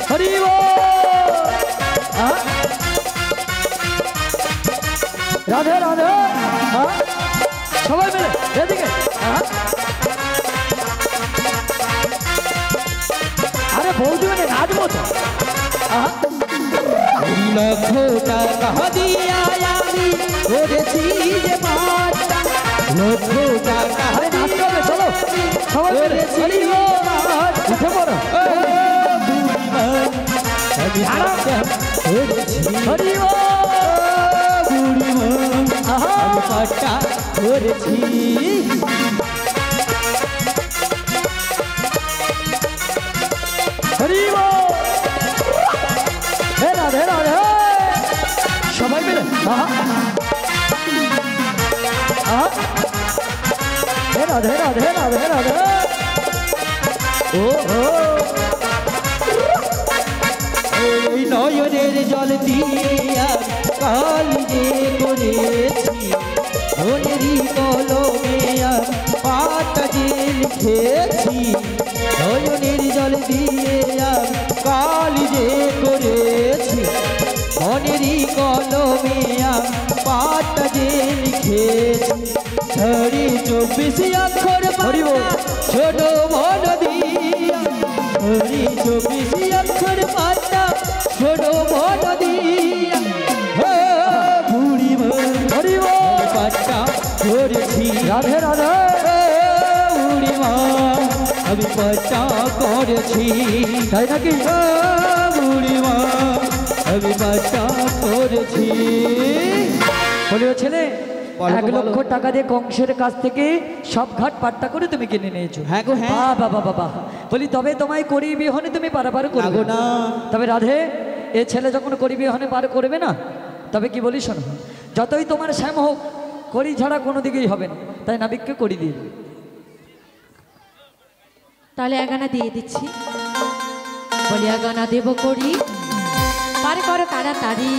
হরি রাধে রাধে। সবাই মিলে এদিকে। আরে বৌদি মানে নাচবো তো। 20 লক্ষ টাকা দিয়াই আমি করেছি যে পাটটা। লক্ষ টাকা আরে নাচতে হবে, চলো সবাই মিলে। হরি উঠে পড়ো। আমি পাটটা করেছি। হরি বুড়িমা আমি পাটটা করেছি। হরি রাধে রাধে। সবাই মিলে। রাধে রাধে রাধে রাধে। ও এই নয়নের জল দিয়া কালিজে করেছি, মনেরই কলমে আর পাটা যে লিখেছি। নয়নের জল দিয়ে আর কালিজে করেছি, মনেরই কলমে আর পাটা যে লিখেছি। 24 অক্ষর হরিব। ছোট মন দিয়া, 24 অক্ষর পাটা ছোট মন দিয়া। বুড়িমা হরিব পাটটা করেছি। রাধে রাধে। বুড়িমা আমি পাটটা করেছি। তাই নাকি? বুড়িমা আমি পাটটা করেছি। বলিও ছেলে বলো, 1 লক্ষ বলো। টাকা দিয়ে কংসের কাছ থেকে সব ঘাট পাট্টা করে তুমি কিনে নিয়েছো। হ্যাঁ গো, হ্যাঁ। বাবা বাবা বলি তবে তোমায় করি বিহনে তুমি পারাপার করবে লাগো না। তবে রাধে এ ছেলে যখন করি বিহনে পার করবে না, তবে কি বলি শোনো, যতই তোমার শ্যাম হোক করি ছাড়া কোনো দিকেই হবে না। তাই নাবিককে করি দিয়ে দিই। তাহলে এগানা দিয়ে দিচ্ছি। বলি এগানা দেব করি, পার করো তাড়াতাড়ি।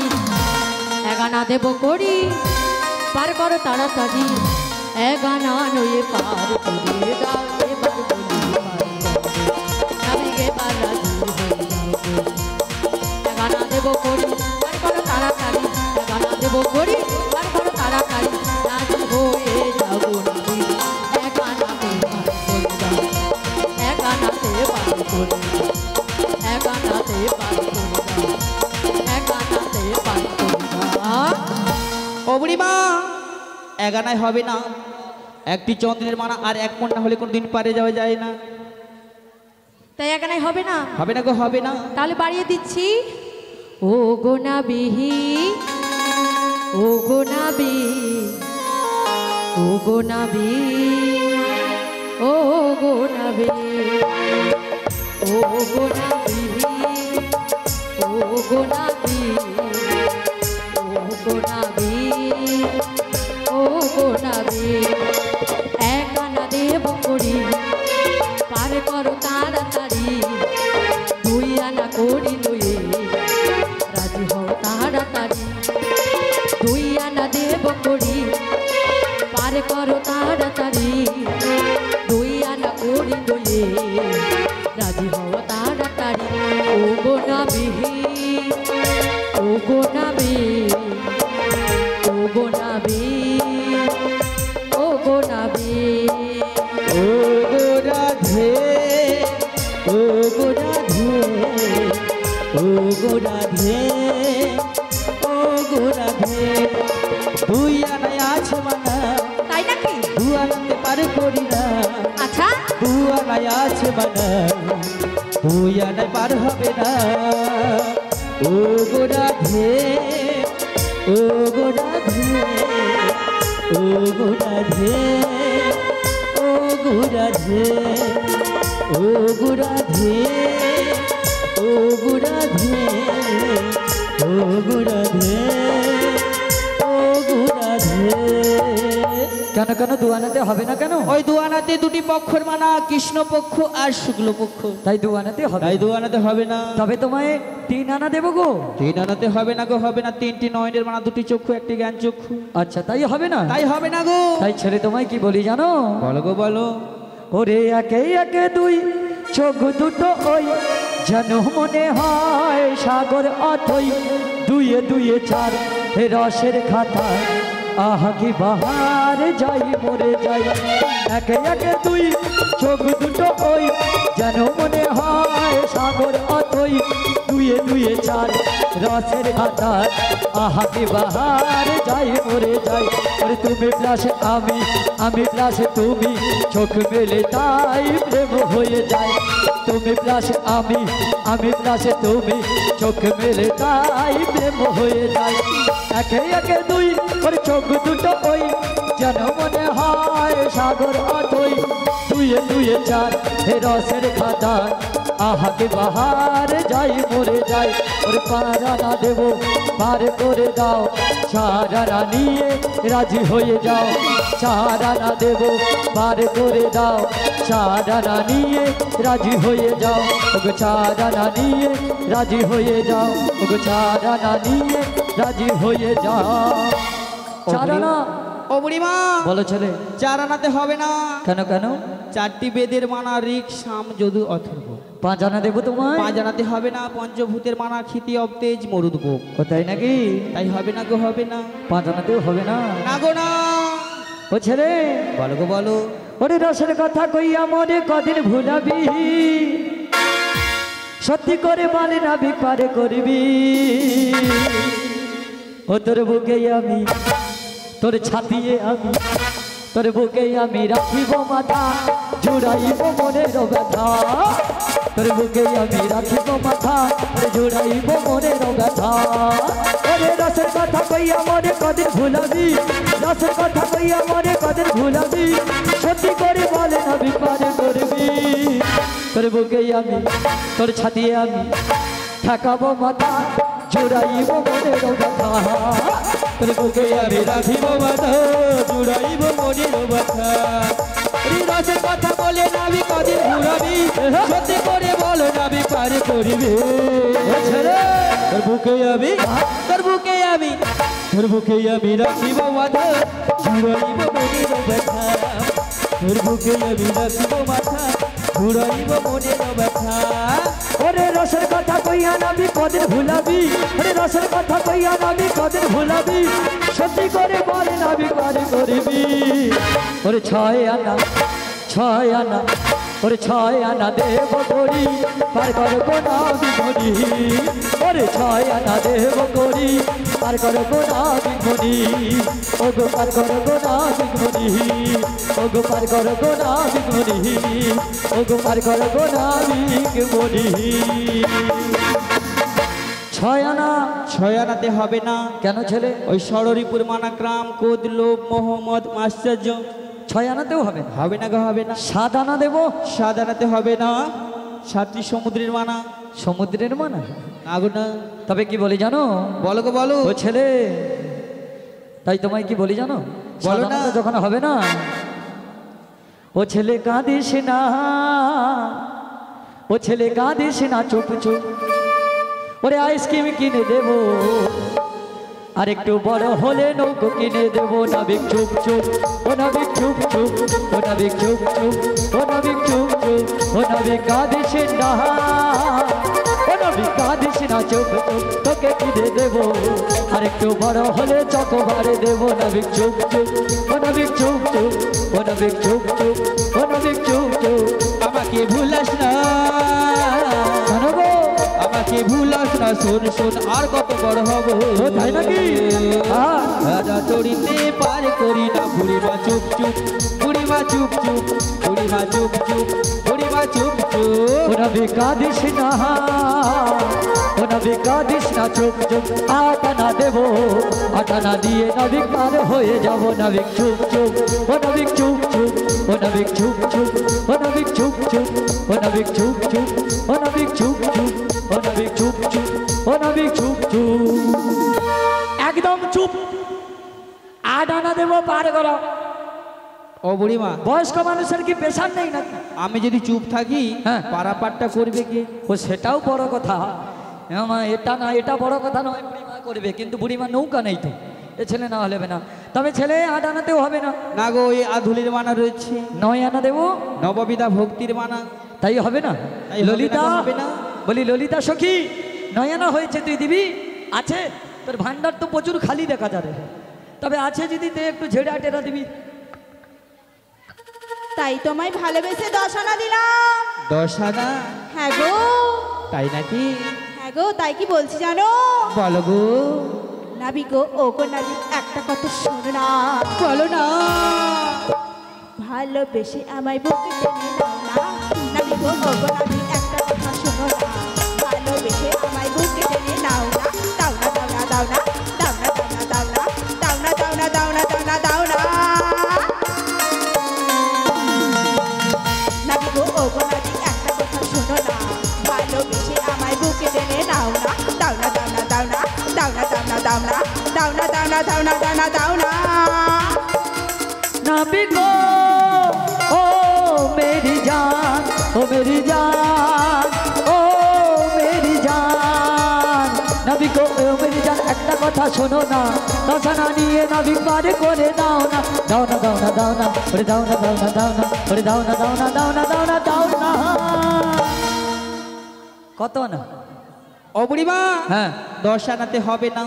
এগানা দেব করি, পার করো তাড়াতাড়ি। এগানা নয়ে পার করে দাও, এবার বলি পার করবে। নাবিকে পার রাজি হয়ে যাবে। করি আর করো তাড়াতাড়ি একানা দেব করি আর করো তাড়াতাড়ি রাজি হয়ে যাবো নাবি একানাতে পার করে দাও একানাতে পার করে দাও একানাতে পার করে দাও একানাতে পার করে দাও। ও বুড়িমা এগানায় হবে না, একটি চন্দ্রের মানা আর এক মন না হলে কোনদিন পারে যাওয়া যায় না। তাই একানাই হবে না? হবে না গো, হবে না। তাহলে বাড়িয়ে দিচ্ছি। ও গো নাবিহি ও গো নাবি ও গো নাবি ও গো নাবি ও গো নাবিহি ও গো নাবি ও গো নাবি ও গো নাবি একানা দেব করি পার করো তাড়াতাড়ি দুই আনা করি লয়ে রাজি হও তাড়াতাড়ি দুই আনা দেব করি পার করো তাড়াতাড়ি দুই আনা করি লয়ে রাজি হও তাড়াতাড়ি ও গো নাবিহি ও গো নাবি ও গো নাবি ও গো নাবি ও গো রাধে ও গো রাধে ও গো রাধে ও গো রাধে দুই আনায় আছে মানা তাই নাকি? দু আনাতে পারে করি না। আচ্ছা দু আনায় আছে মানা দুই আনায় পার হবে না। ও গো রাধে ও গো রাধে ও গো রাধে ও গো রাধে ও গো রাধে ও গো রাধে ও গো রাধে ও গো রাধে। কেন কেন দুয়ানাতে হবে না কেন? ওই দুয়ানাতে দুটি পক্ষর মানা, কৃষ্ণ পক্ষ আর শুক্ল পক্ষ, তাই দুয়ানাতে হবে। তাই দুয়ানাতে হবে না। তবে তোমায় 3 আনা দেবো গো। তিন আনাতে হবে না গো, হবে না। তিনটি নয়নের মানা, দুটি চক্ষু, একটি জ্ঞান চক্ষু, আচ্ছা তাই হবে না? তাই হবে না গো। তাই ছেড়ে তোমায় কি বলি জানো? বলো গো বলো। ওরে একে একে দুই চোখ দুটো ওই যেন মনে হয় সাগর অথই দুয়ে দুয়ে চার রসের খাতায় আহা কি বাহার যাই মরে যাই। একে একে দুই চোখ দুটো ওই যেন মনে হয় সাগর অথই দুয়ে দুয়ে চার রসের খাতায় আহা কি বাহার যাই মরে যাই। ওরে তুমি প্লাসে আমি প্লাসে তুমি চোখ মেলে তাই প্রেম হয়ে যায়। তুমি প্লাসে আমি প্লাসে তুমি চোখ মেলে তাই প্রেম হয়ে যায়। একে একে দুই ওর চোখ দুটো ওই যেন মনে হয় সাগর অথই দুয়ে দুয়ে চার হে রসের খাতা আহাকে বাহার যাই মরে যাই। ওর পারানা দেব পার করে দাও চারানা নিয়ে রাজি হয়ে যাও। চারানা দেব পার করে দাও চারানা নিয়ে রাজি হয়ে যাও। ওগো চারানা নিয়ে রাজি হয়ে যাও। ওগো চারানা নিয়ে রাজি হয়ে যাও। চারানা ও বুড়িমা বলো ছেলে। চার আনাতে হবে না। কেন কেন? চারটি বেদের মানা ঋক সাম যদু অথর্ব। 5 আনা দেবো তোমায়। 5 আনাতে হবে না। পঞ্চভূতের মানা ক্ষিতি অবতেজ মরুদ্ভ। কোথায় নাকি? তাই হবে না গো, হবে না। 5 আনাতেও হবে না। না গো না। ও ছেলে বলো গো বলো। ওরে রসের কথা কইয়া মনে কদিন ভুলাবি সত্যি করে বলে না বিপারে করবি। ও তোর বুকে আমি তোর ছাতিয়ে আমি তোর বুকে আমি রাখিব মাথা জুড়াইব মনের ব্যথা। তোর বুকে আমি রাখিব মাথা জুড়াইব মনের ব্যথা। ওরে রসের কথা কইয়া মনে কদিন ভুলাবি রসের কথা কইয়া মনে কদিন ভুলাবি সত্যি করে বলে না বিপারে করবি। তোর বুকে আমি তোর ছাতিয়ে আমি ঠেকাবো মাথা জুড়াইব মনের ব্যথা। তোর বুকে আমি রাখিব মাথা জুড়াইব মনের ব্যথা। রসের কথা বলে নাবি কদিন ঘুরাবি সত্যি করে বলো নাবি পারে করবি। তোর বুকে আমি তোর বুকে আমি তোর বুকে আমি রাখিব মাথা জুড়াইব মনের ব্যথা। তোর বুকে আমি রাখিব মাথা ঘুরাইব মনের ব্যথা। ওরে রসের কথা কইয়া নাবি কদিন ভুলাবি, ওরে রসের কথা কইয়া নাবি কদিন ভুলাবি, সত্যি করে বলে নাবি পারে করিবি। ওরে ছয় আনা ওরে ছয় আনা দেব করি পার করব না বিমনি, ওরে ছয় আনা দেব করি পার করব না বিমনি, ওগো পার করব না বিমনি, ওগো পার করব না বিমনি, ওগো পার করব না বিমনি। ছয় আনাতে হবে না। কেন ছেলে? ওই ষড়রিপুর মানাক্রাম কোদ লোভ মোহাম্মদ আশ্চর্য। ছয় আনাতেও হবে না? হবে না গো, হবে না। 7 আনা দেবো? 7 আনাতে হবে না। 7টি সমুদ্রের মানা। সমুদ্রের মানা? না গো না। তবে কি বলি জানো? বলো গো বলো। ও ছেলে, তাই তোমায় কি বলি জানো? বলো না। যখন হবে না, ও ছেলে কাঁদিস না, ও ছেলে কাঁদিস না, চুপ চুপ, ওরে আইসক্রিম কিনে দেবো, আর একটু বড় হলে নৌকো কিনে দেবো। নাবিক চুপ চুপ, ও নাবিক চুপ চুপ, ও নাবিক চুপ চুপ, ও নাবিক চুপ চুপ, ও নাবিক কাঁদিস না, ও নাবিক কাঁদিস না, চুপ চুপ, তোকে কিনে দেবো, আর একটু বড় হলে চকোবারে দেবো। নাবিক চুপ চুপ, ও নাবিক চুপ চুপ, ও নাবিক চুপ চুপ, ও নাবিক চুপ চুপ, আমাকে ভুলাস না, জানো গো আমাকে ভুলাস না, শোন শোন আর কত বড় হব। তাই নাকি? রাজা চড়িতে পার করি না, বুড়িমা চুপ চুপ, বুড়িমা চুপ চুপ, বুড়িমা চুপ চুপ, বুড়িমা চুপ চুপ। ওরা বেকাদিস না, ওরা বেকাদিস না, চুপ চুপ, আটানা দেবো, আটানা দিয়ে নাবিক পার হয়ে যাব। নাবিক চুপ চুপ, ও নাবিক চুপ চুপ, ও নাবিক চুপ চুপ, ও নাবিক চুপ চুপ, ও নাবিক চুপ চুপ, ও নাবিক চুপ চুপ, ও নাবিক চুপ চুপ, ও নাবিক চুপ চুপ, একদম চুপ, আটানা দেবো, পার করো। ও বুড়িমা, বয়স্ক মানুষের কি পেশার নেই নাকি? আমি যদি চুপ থাকি হ্যাঁ। পারাপারটা করবে কে? ও সেটাও বড় কথা, এটা না, এটা বড় কথা নয়, বুড়িমা করবে, কিন্তু বুড়িমা নৌকা নেই তো, এ ছেলে না হলে না। তবে ছেলে 8 আনাতেও হবে না। না গো, ওই আধুলির মানা রয়েছে। 9 আনা দেবো? নববিধা ভক্তির মানা। তাই হবে না? তাই হবে না, ললিতা হবে না। বলি, ললিতা সখী, 9 আনা হয়েছে, তুই দিবি? আছে তোর ভান্ডার তো প্রচুর খালি দেখা যাবে, তবে আছে যদি তে একটু ঝেড়া টেরা দিবি। তাই তোমায় ভালোবেসে 10 আনা দিলাম। 10 আনা? হ্যাঁ গো, তাই নাকি? হ্যাঁ গো, তাই কি বলছি জানো? বলো গো। নাবি গো, ও গো নাবি, একটা কথা শোনো না। বলো না। ভালোবেসে আমায় বুকে টেনে নাও না। নাবি গো, ও গো নাবি, একটা কথা শোনো না। ভালোবেসে আমায় বুকে টেনে নাও না। দাও না, দাও না, দাও না, দাও না, দাও না, দাও না, দাও না, দাও না, দাও না, দাও না, দাও না। নাবি গো, ও গো নাবি, একটা কথা শোনো না। ভালোবেসে আমায় বুকে টেনে নাও না। দাও না, দাও না, দাও না, দাও না, দাও না, দাও না, দাও না, দাও না, দাও না, দাও না, দাও না। नाबिक ओ मेरी जान, ओ मेरी जान, ओ मेरी जान, नाबिक ओ मेरी जान, একটা কথা শোনো না, 10 আনা নিয়ে নাবিক পার করে দাও না। দাও না, দাও না, দাও না, ওরে দাও না, দাও না, দাও না, ওরে দাও না, দাও না, দাও না, দাও না, দাও না। কত না? ও বুড়িমা, হ্যাঁ। 10 আনাতে হবে না।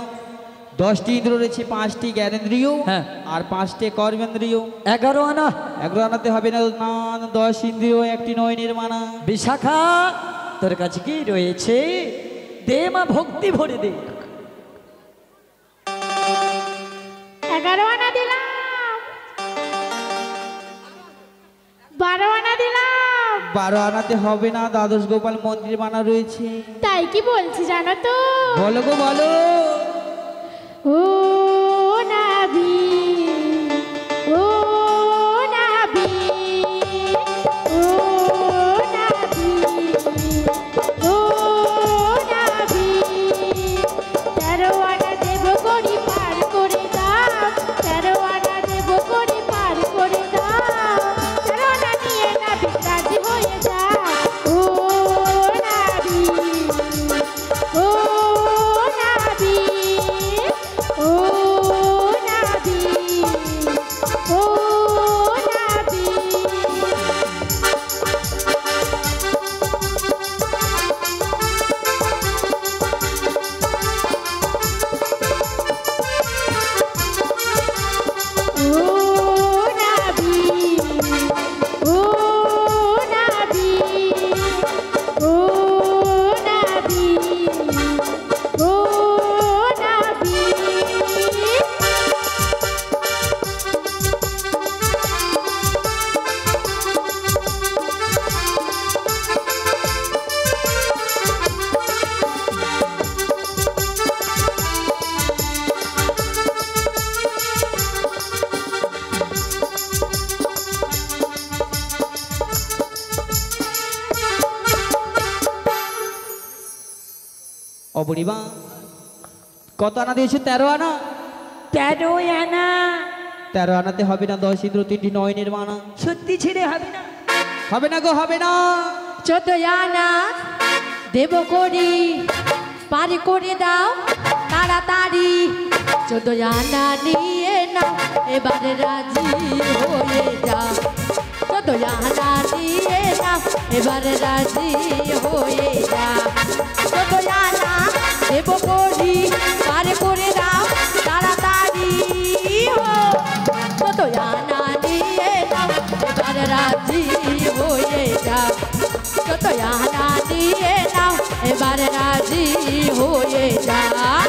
10টি ইন্দ্র রয়েছে, 5টি জ্ঞানেন্দ্রিয়, হ্যাঁ। আর 5টি কর্মেন্দ্রিয়। 11 আনা? 11 আনাতে হবে না। 10 ইন্দ্রিয়, 1টি নয়নের মানা। বিশাখা, তোর কাছে কি রয়েছে? দে মা, ভক্তি ভরে দে। 11 আনা দিলাম, 12 আনা দিলাম। 12 আনাতে হবে না। দ্বাদশ গোপাল মন্দির মানা রয়েছে। তাই কি বলছি জানো তো? বলো গো বলো। ও নাবি, ও নাবি, ও নাবি, ও নাবি, 13 আনা দেব করি পার করে দাও। 13 আনা দেব করি পার করে দাও। 13 আনা নিয়ে নাবি রাজি হয়ে যা। ও নাবি, ও নাবি, ও ও বুড়িমা কত আনা দিয়েছো? 13 আনা। 13 আনা। 13 আনাতে হবে না, 10 ইন্দ্র 3টি নয়নের মানা। সত্যি ছেড়ে হবে না? হবে না গো, হবে না। 14 আনা দেব করি, পার করে দাও তাড়াতাড়ি। 14 আনা নিয়ে নাও, এবারে রাজি হয়ে যাও। 14 আনা নিয়ে নাও, এবারে রাজি হয়ে যাও। 14 আনা দেব করি, পার করে দাও তাড়াতাড়ি। 14 আনা নিয়ে নাও, এবারে রাজি হয়ে যাও। 14 আনা নিয়ে নাও, এবারে রাজি হয়ে যাও।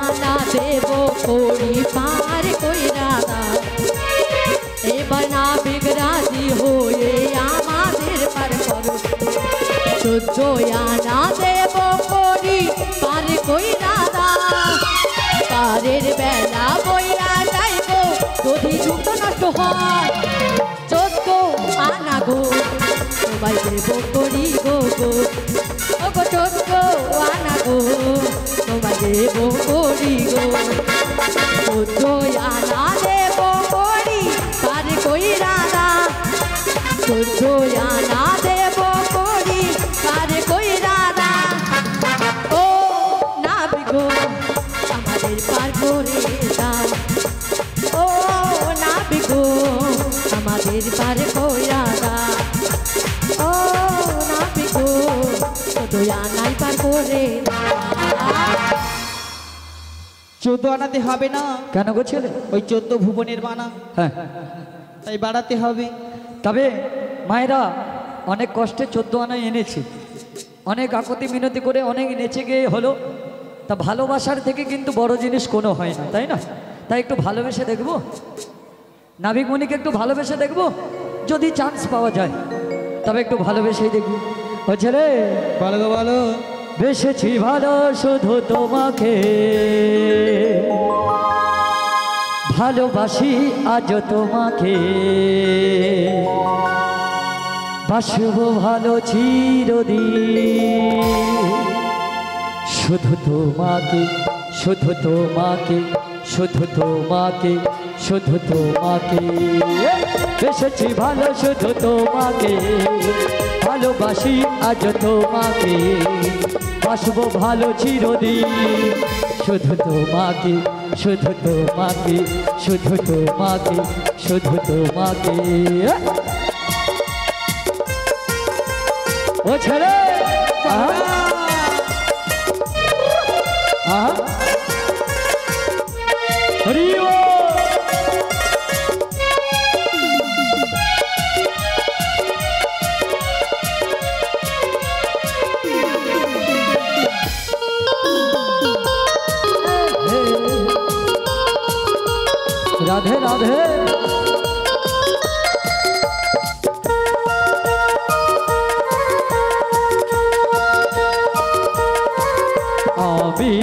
আনা দেব করি, পার কইরা দাও। এবার না বিগরাজি হয়ে আমাদের পার করো। 14 আনা দেব করি, পার কইরা দাও। পারের বেলা বইয়া যাইব, যদি যুগ নষ্ট হয়। 14 আনা গো তোমায় দেব করি গো গো। ও গো 14 আনা গো তোমায় দেব করি গো। 14 আনা দেব করি, পার কইরা দাও। 14 আনা দেব করি, পার কইরা দাও। ও নাবি গো আমাদের পার করে দাও। ও নাবি গো আমাদের পার কইরা দাও। ও নাবি গো 14 আনাই পার করে দাও। 14 আনাতে হবে না। কেন গো ছেলে? ওই 14 ভুবনের মানা, হ্যাঁ, তাই বাড়াতে হবে। তবে মায়েরা অনেক কষ্টে 14 আনা এনেছে, অনেক আকতি মিনতি করে অনেক নেচে গিয়ে হলো। তা ভালোবাসার থেকে কিন্তু বড় জিনিস কোনো হয় না, তাই না? তাই একটু ভালোবেসে দেখবো, নাবিকমণিকে একটু ভালোবেসে দেখবো, যদি চান্স পাওয়া যায় তবে একটু ভালোবেসেই দেখবি। ও ছেলে, বলো গো বলো। বেসেছি ভালো শুধু তোমাকে, ভালোবাসি আজ তোমাকে, বাসবো ভালো চিরদিন। শুধু তোমাকে, শুধু তোমাকে, শুধু তোমাকে, শুধু তোমাকে। বেসেছি ভালো শুধু তোমাকে, ভালোবাসি আজ তোমাকে, বাসবো ভালো চিরদিন। শুধু তোমাকে, শুধু তোমাকে, শুধু তোমাকে, শুধু তোমাকে। ও ছেলে, হরি ও রাধে রাধে। আমি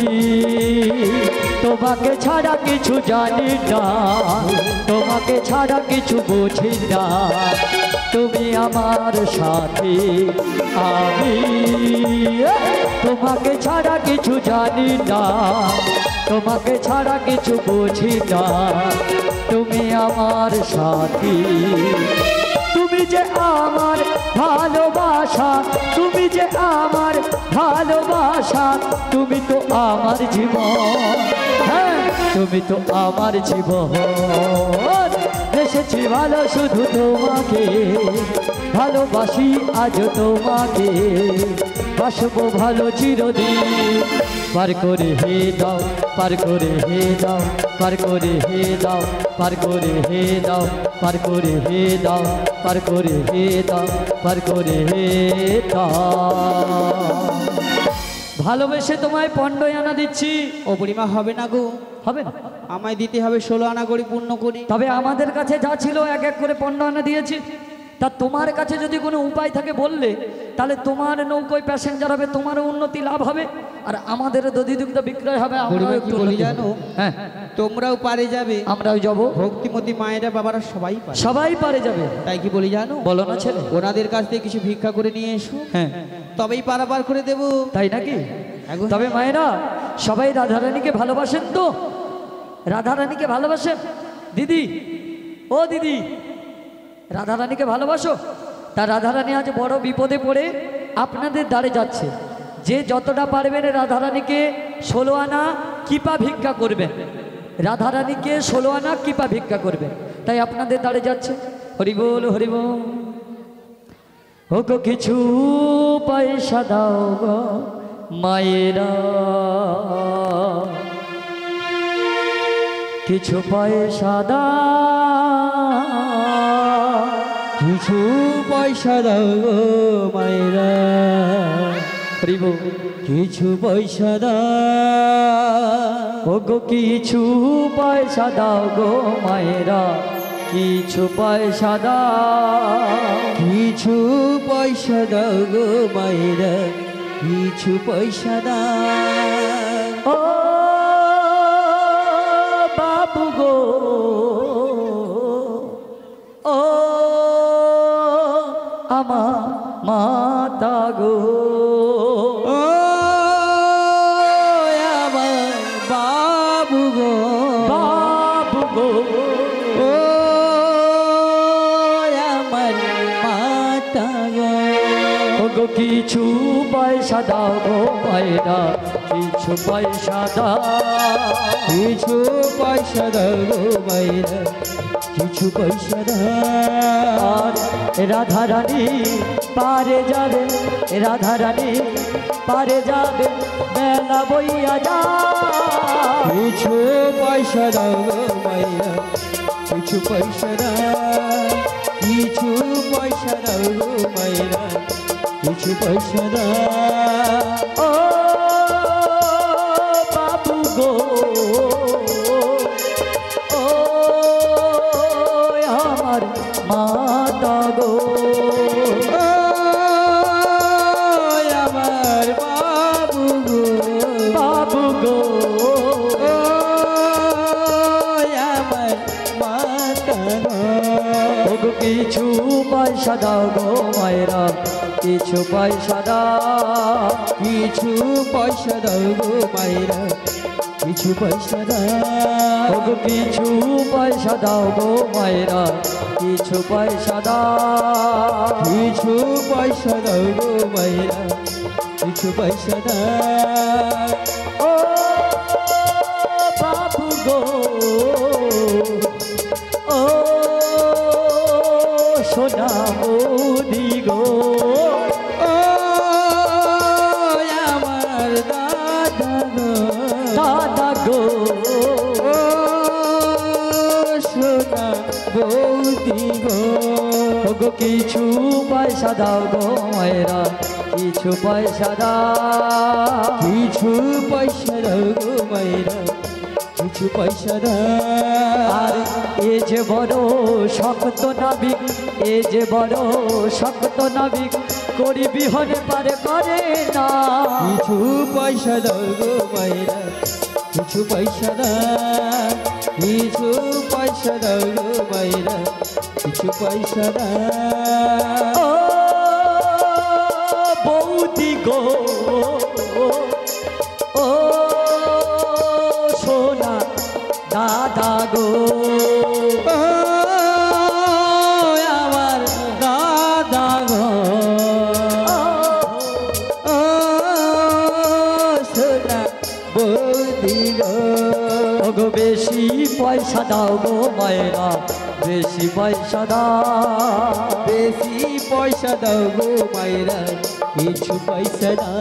তোমাকে ছাড়া কিছু জানি না, তোমাকে ছাড়া কিছু বুঝি না। তুমি আমার সাথী, আমি তোমাকে ছাড়া কিছু জানি না, তোমাকে ছাড়া কিছু বুঝি না। তুমি আমার সাথী, তুমি যে আমার ভালোবাসা, তুমি যে আমার ভালোবাসা। তুমি তো আমার জীবন, হ্যাঁ তুমি তো আমার জীবন। এসেছি ভালো শুধু তোমাকে, ভালোবাসি আজ তোমাকে, বাসবো ভালো চিরদিন। পার করে হে দাও, পার করে হে দাও, পার করে হে দাও, পার করে হে দাও, পার করে হে দাও, পার করে হে দাও, পার করে হে দাও। ভালোবেসে তোমায় 15 আনা দিচ্ছি। ও বুড়িমা হবে না গো, হবে না? আমায় দিতে হবে 16 আনা করে পূর্ণ করি। তবে আমাদের কাছে যা ছিল এক এক করে 15 আনা দিয়েছি। তা তোমার কাছে যদি কোনো উপায় থাকে বললে, তাহলে তোমার নৌকোয় প্যাসেঞ্জার হবে, তোমারও উন্নতি লাভ হবে, আর আমাদেরও দধি দুগ্ধ বিক্রয় হবে, আমরাও বুড়িমা কি একটু বলি উন্নতি জানো? হবে। হ্যাঁ, তোমরাও পারে যাবে, আমরাও যাব, ভক্তিমতী মায়েরা বাবারা সবাই পারে। সবাই পারে যাবে। তাই কি বলি জানো? বলো না ছেলে। ওনাদের কাছ থেকে কিছু ভিক্ষা করে নিয়ে এসো, হ্যাঁ, তবেই পারাপার করে দেবো। তাই নাকি? এখন তবে মায়েরা সবাই রাধারানীকে ভালোবাসেন তো? রাধারানীকে ভালোবাসেন? দিদি, ও দিদি, রাধারানীকে ভালোবাসো? তা রাধারানী আজ বড় বিপদে পড়ে আপনাদের দ্বারে যাচ্ছে। যে যতটা পারবেন রাধারানীকে 16 আনা কিপা ভিক্ষা করবেন, রাধারানীকে 16 আনা কিপা ভিক্ষা করবেন, তাই আপনাদের দ্বারে যাচ্ছে। হরিবোল হরিবোল। ও গো কিছু পয়সা দাও গো মায়েরা, কিছু পয়সা দাও, কিছু পয়সা দাও গো মায়েরা, হরিবোল। কিছু পয়সা দাও। ও গো কিছু পয়সা দাও গো মায়েরা, কিছু পয়সা দাও, কিছু পয়সা দাও গো মায়েরা, কিছু পয়সা দাও। ও বাবু গো, ও আমার মাতা গো, ও আমার বাবু গো, বাবু গো, ও আমার মাতা গো। ও গো কিছু পয়সা দাও গো মায়েরা, কিছু পয়সা দাও, কিছু পয়সা দাও গো মায়েরা, কিছু পয়সা দাও। আর রাধারানী পারে যাবে, রাধারানী পারে যাবে, মেলা বইয়া যা। কিছু পয়সা দাও গো মায়েরা, কিছু পয়সা দাও। কিছু পয়সা দাও গো মায়েরা, কিছু পয়সা দাও। ও বাবু গো, ও আমার মাতা গো, ও আমার বাবু গো, বাবু গো, ও আমার মাতা গো। ও গো কিছু পয়সা দাও গো মায়েরা, কিছু পয়সা দাও, কিছু পয়সা দাও গো মায়েরা, কিছু পয়সা দাও। ও গো কিছু পয়সা দাও গো মায়েরা, কিছু পয়সা দাও, কিছু পয়সা দাও গো মায়েরা, কিছু পয়সা দাও। ও বাবু গো, ও সোনা বৌদি গো, ও আমার দাদা গো, দাদা গো, ও সোনা বৌদি গো। ও গো কিছু পয়সা দাও গো মায়েরা, কিছু পয়সা দাও, কিছু পয়সা দাও গো মায়েরা, কিছু পয়সা দাও। আর এ যে বড় শক্ত নাবিক, এ যে বড় শক্ত নাবিক, করি বিহনে পারে করে না। কিছু পয়সা দাও গো মায়েরা, কিছু পয়সা দাও। কিছু পয়সা দাও গো মায়েরা, কিছু পয়সা দাও। ও বৌদি গো, ও সোনা দাদা গো, ও আমার দাদা গো, ও সোনা বৌদি গো। ও গো বেশি পয়সা দাও গো মায়েরা, বেশি পয়সা দাও, বেশি পয়সা দাও গো মায়েরা, কিছু পয়সা দাও।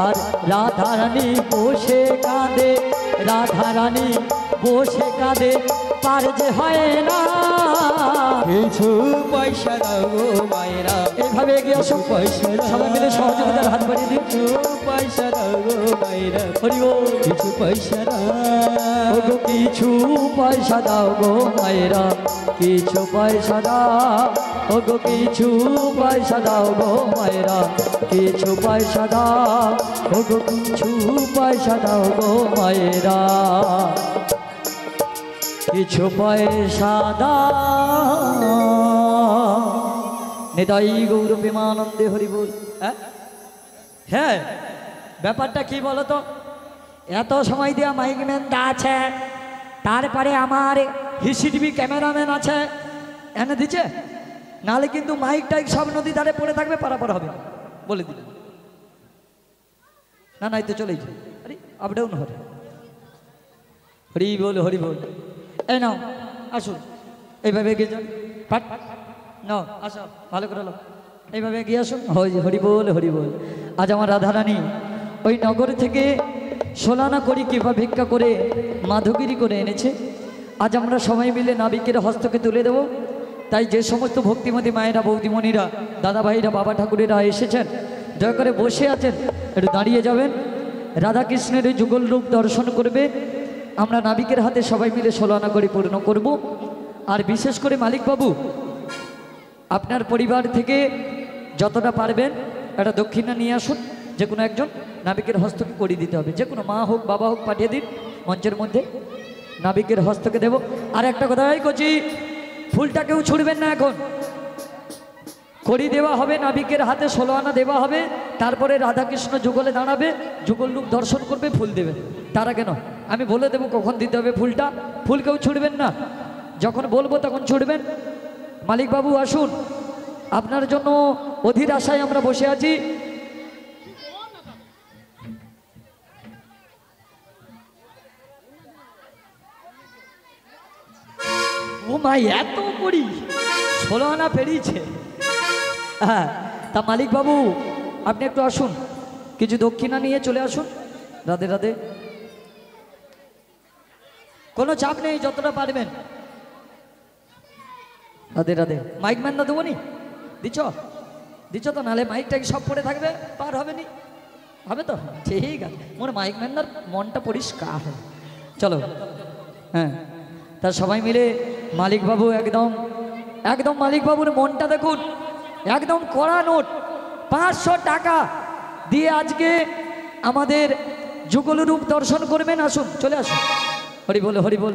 আর রাধারানী বসে কাঁদে, রাধারানী বসে কাঁদে, পার যে হয় না। কিছু পয়সা দাও গো মায়েরা, এইভাবে এগিয়ে আসো, পয়সা দাও। সবাই মিলে সহযোগিতার হাত বাড়িয়ে দিন। কিছু পয়সা দাও গো মায়েরা, হরি গো, কিছু পয়সা দাও। ও গো কিছু পয়সা দাও গো মায়েরা, কিছু পয়সা দাও, ও গো কিছু পয়সা দাও গো মায়েরা, কিছু পয়সা দাও, ও গো কিছু পয়সা দাও গো মায়েরা, কিছু পয়সা দাও। নিতাই গৌর প্রেমানন্দে হরি বল। হ্যাঁ, ব্যাপারটা কি বলতো, এত সময় দেওয়া মাইকম্যান আছে, তারপরে আমার হিসিটিভি ক্যামেরাম্যান আছে, এনে দিচ্ছে, নাহলে কিন্তু মাইক টাইক সব নদী ধারে পড়ে থাকবে, পারাপার হবে বলে দিল। না নাই তো চলেই যায়, আরে আপ ডাউন হবে। হরি বল হরি বল। এই নাও আসুন, এইভাবে এগিয়ে যান, পাট নাও আসো, ভালো করে লো, এইভাবে এগিয়ে আসুন। হরি বল হরি বল। আজ আমার রাধারানী ওই নগর থেকে সোলানা করি কিংবা ভিক্ষা করে মাধবগিরি করে এনেছে। আজ আমরা সবাই মিলে নাবিকের হস্তকে তুলে দেব। তাই যে সমস্ত ভক্তিমতী মায়েরা, বৌদিমণিরা, দাদা ভাইরা, বাবা ঠাকুরেরা এসেছেন, দয়া করে বসে আছেন, একটু দাঁড়িয়ে যাবেন। রাধাকৃষ্ণের ওই যুগল রূপ দর্শন করবে। আমরা নাবিকের হাতে সবাই মিলে সোলানা করি পূর্ণ করব। আর বিশেষ করে মালিকবাবু, আপনার পরিবার থেকে যতটা পারবেন একটা দক্ষিণা নিয়ে আসুন। যে কোনো একজন নাবিকের হস্তকে করিয়ে দিতে হবে, যে কোনো মা হোক বাবা হোক, পাঠিয়ে দিন মঞ্চের মধ্যে, নাবিকের হস্তকে দেব। আর একটা কথা কচি, ফুলটা কেউ ছুড়বেন না, এখন করি দেওয়া হবে, নাবিকের হাতে 16 আনা দেওয়া হবে, তারপরে রাধাকৃষ্ণ যুগলে দাঁড়াবে, যুগল রূপ দর্শন করবে, ফুল দেবে। তারা কেন, আমি বলে দেবো কখন দিতে হবে ফুলটা, ফুল কেউ ছুড়বেন না, যখন বলবো তখন ছুড়বেন। মালিকবাবু আসুন, আপনার জন্য অধীর আশায় আমরা বসে আছি। ও মাই, এত করি 16 আনা পেরিয়েছে। হ্যাঁ, তা মালিকবাবু আপনি একটু আসুন, কিছু দক্ষিণা নিয়ে চলে আসুন। রাধে রাধে, কোনো চাপ নেই, যতটা পারবেন। রাধে রাধে। মাইক ম্যান না দেবো নি, দিচ্ছ দিচ্ছ তো, নাহলে মাইকটা সব পড়ে থাকবে, পার হবে নি, হবে তো, ঠিক আছে। মোর মাইক ম্যানদার মনটা পরিষ্কার, চলো। হ্যাঁ, তা সবাই মিলে মালিকবাবু একদম একদম মালিকবাবুর মনটা দেখুন, একদম কড়া নোট 500 টাকা দিয়ে আজকে আমাদের যুগল রূপ দর্শন করবেন। আসুন, চলে আসুন, হরি বল হরি বল।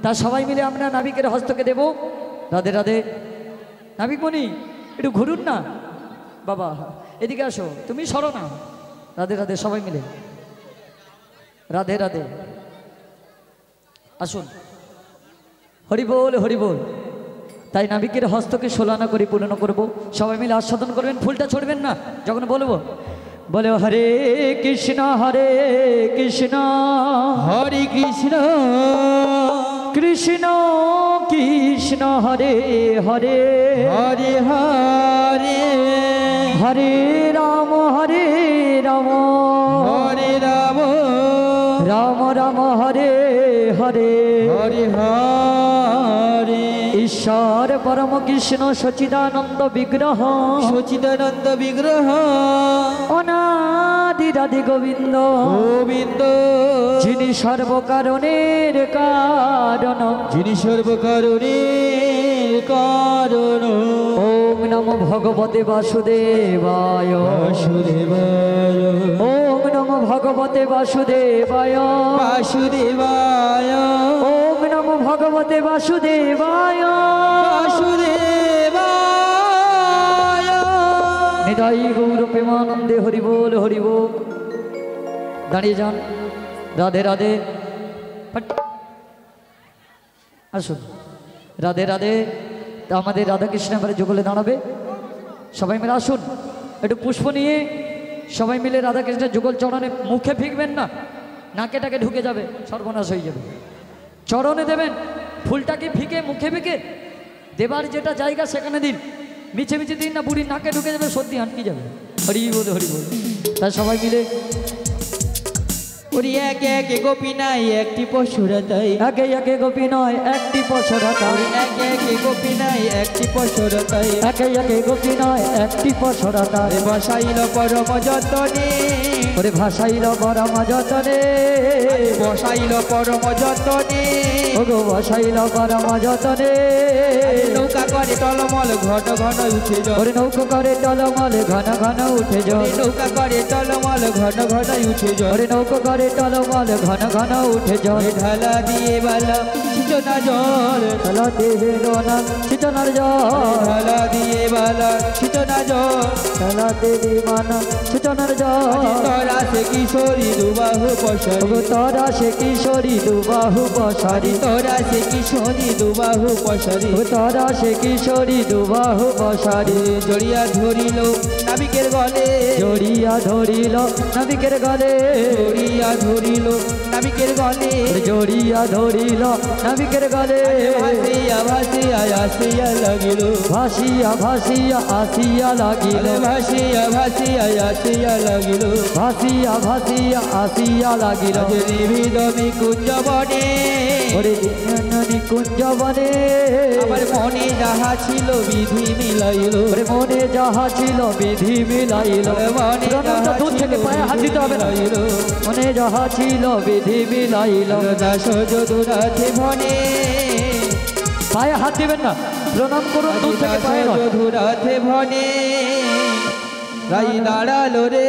তা সবাই মিলে আমরা নাবিকের হস্তকে দেব। রাধে রাধে। নাবিকমণি একটু ঘুরুন না বাবা, এদিকে আসো, তুমি সরো না। রাধে রাধে, সবাই মিলে রাধে রাধে, আসুন, হরি বল হরি বল। তাই নাবিকের হস্তকে 16 আনা করে পূর্ণ করব। সবাই মিলে আস্বাদন করবেন, ফুলটা ছড়বেন না যখন বলবো। বলে হরে কৃষ্ণ হরে কৃষ্ণ কৃষ্ণ কৃষ্ণ হরে হরে হরে হরে হরে রাম হরে রাম রাম রাম হরে হরে হরে হরে। ঈশ্বর পরম কৃষ্ণ সচিদানন্দ বিগ্রহ অনাদিরাদি গোবিন্দ গোবিন্দ, যিনি সর্বকারণের কারণ ওম নমো ভগবতে বাসুদেবায় ওম নমো ভগবতে বাসুদেবায় ওম নমো ভগবতে বাসুদেবায় নিতাই গৌর প্রেমানন্দে হরি বল হরি বল। দাঁড়িয়ে যান। রাধে রাধে, আসুন। রাধে রাধে। তা আমাদের রাধাকৃষ্ণ এবারে যুগলে দাঁড়াবে, সবাই মিলে আসুন। একটু পুষ্প নিয়ে সবাই মিলে রাধাকৃষ্ণের যুগল চরণে, মুখে ফিকবেন না, নাকেটাকে ঢুকে যাবে, সর্বনাশ হয়ে যাবে। চরণে দেবেন, ফুলটাকে ফিকে মুখে ফিকে দেবার যেটা জায়গা সেখানে দিন, মিছে মিছে দিন না, বুড়ির নাকে ঢুকে যাবে, সর্দি আটকে যাবে। হরি বল হরি বল। তাই সবাই মিলে ওরে একে একে গোপী নাই একটি পশুরা তাই একে একে গোপী নয় একটি পশরা তাই একে একে গোপী নাই একটি পশুরা তাই একে একে গোপী নয় একটি পশরা তাই বসাইল পরম যতনে ওরে ভাসাইল পরম যতনে বসাইল পরম যতনে ওগো বসাইল পরম যতনে নৌকা করে টলমল ঘন ঘন উঠে যায় ওরে নৌকো করে টলমলে ঘন ঘন উঠে যায় নৌকা করে টলমল ঘন ঘন উঠে যায় ওরে নৌকো করে টলমলে ঘন ঘন উঠে যায় ঢালা দিয়ে বালা ছিটনা জল খেলা দেহে রোনা ছিটনার জল ঢালা দিয়ে বালা ছিটনা জল খেলা দেহে মানা ছিটনার জল তোরা সে কিশোরী দুবাহু পশারি ওগো তোরা সে কিশোরী দুবাহু পশারি তোরা সে কিশোরী দুবাহু পশারি ও তোরা সে কিশোরী দুবাহু পশারি জড়িয়া ধরিল নাবিকের গলে জড়িয়া ধরিল নাবিকের গলে জড়িয়া ধরিল নাবিকের গলে জড়িয়া ধরিল নাবিকের গলে ভাসিয়া ভাসিয়া আসিয়া লাগিল ভাসিয়া ভাসিয়া আসিয়া লাগিল ভাসিয়া ভাসিয়া আসিয়া লাগিল ভাসিয়া ভাসিয়া আসিয়া লাগিল নিবিদ নিকুঞ্জ বনে ওরে নিকুঞ্জ বনে আমার মনে যাহা ছিল বিধি মিলাইল ওরে মনে যাহা ছিল বিধি মিলাইল মনে প্রণামটা দূর থেকে পায়ে হাত দিতে হবে না মনে যাহা ছিল বিধি মিলাইল দাস যদুরাধে ভনে পায়ে হাত দিবেন না প্রণাম করুন দূর থেকে পায়ে নয়। যদুরাধে ভনে রাই দাঁড়ালো রে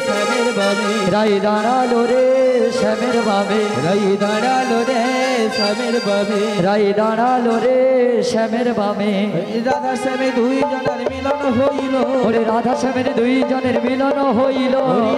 শ্যামের বাবে রাই দাঁড়ালো রে শ্যামের বাবে রাই দাঁড়ালো রে শ্যামের বাবে রাই দাঁড়ালো রে শ্যামের বামে রাধা শ্যামে দুই জনের মিলন হইল ওরে রাধা শ্যামের দুই জনের মিলন হইল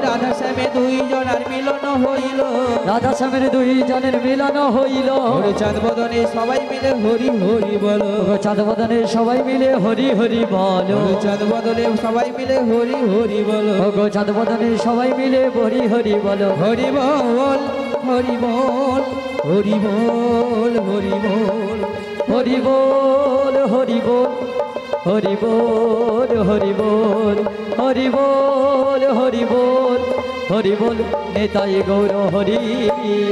রাধা শ্যামে দুই জনের মিলন হইল রাধা শ্যামের দুই জনের মিলন হইল ওরে চাঁদ বদনে সবাই মিলে হরি হরি বলো ওগো চাঁদ বদনে সবাই মিলে হরি হরি বলো ওরে চাঁদ বদনে সবাই মিলে হরি হরি বলো ওগো চাঁদ বদনে সবাই মিলে হরি হরি বলো হরি বল হরি বল হরি বল হরি বল হরি বল হরি বল হরি বল হরি বল হরি বল হরি বল হরি বল নেতাই গৌর হরি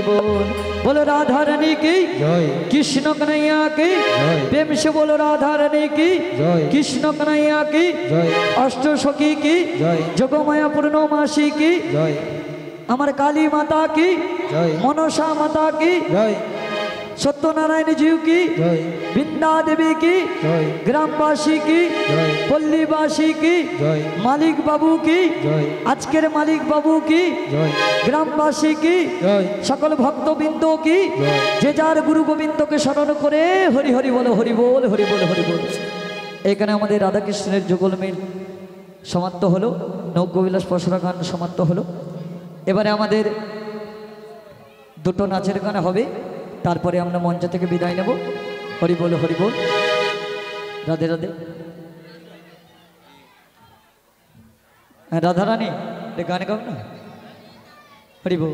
বল बोलो राधा रानी की জয় कृष्ण कन्हैया की जय। प्रेम से बोलो राधा रानी की जय। कृष्ण कन्हैया की জয় अष्ट सखी की जय। जगोमया पूर्णमासी की জয় अमर काली माता की जय। मनसा माता की জয় सत्यनारायण जी की জয় बिंदा देवी की জয় ग्रामवासी की জয় पल्लीवासी की জয় मालिक बाबू की জয় আজকের মালিক বাবু की জয় গ্রামবাসী की জয় সকল ভক্তবৃন্দ কি জয়। যে যার গুরু গোবিন্দকে স্মরণ করে হরি হরি বল হরি বল হরি বল হরি বল। এখানে আমাদের রাধাকৃষ্ণের যুগল মিল সমাপ্ত হলো, নৌকবিলাস পসরা গান সমাপ্ত হলো। এবারে আমাদের দুটো নাচের গান হবে, তারপরে আমরা মঞ্চ থেকে বিদায় নেব। হরি বল হরি বল, রাধে রাধে। হ্যাঁ রাধারানী গান গাও না, হরি বল।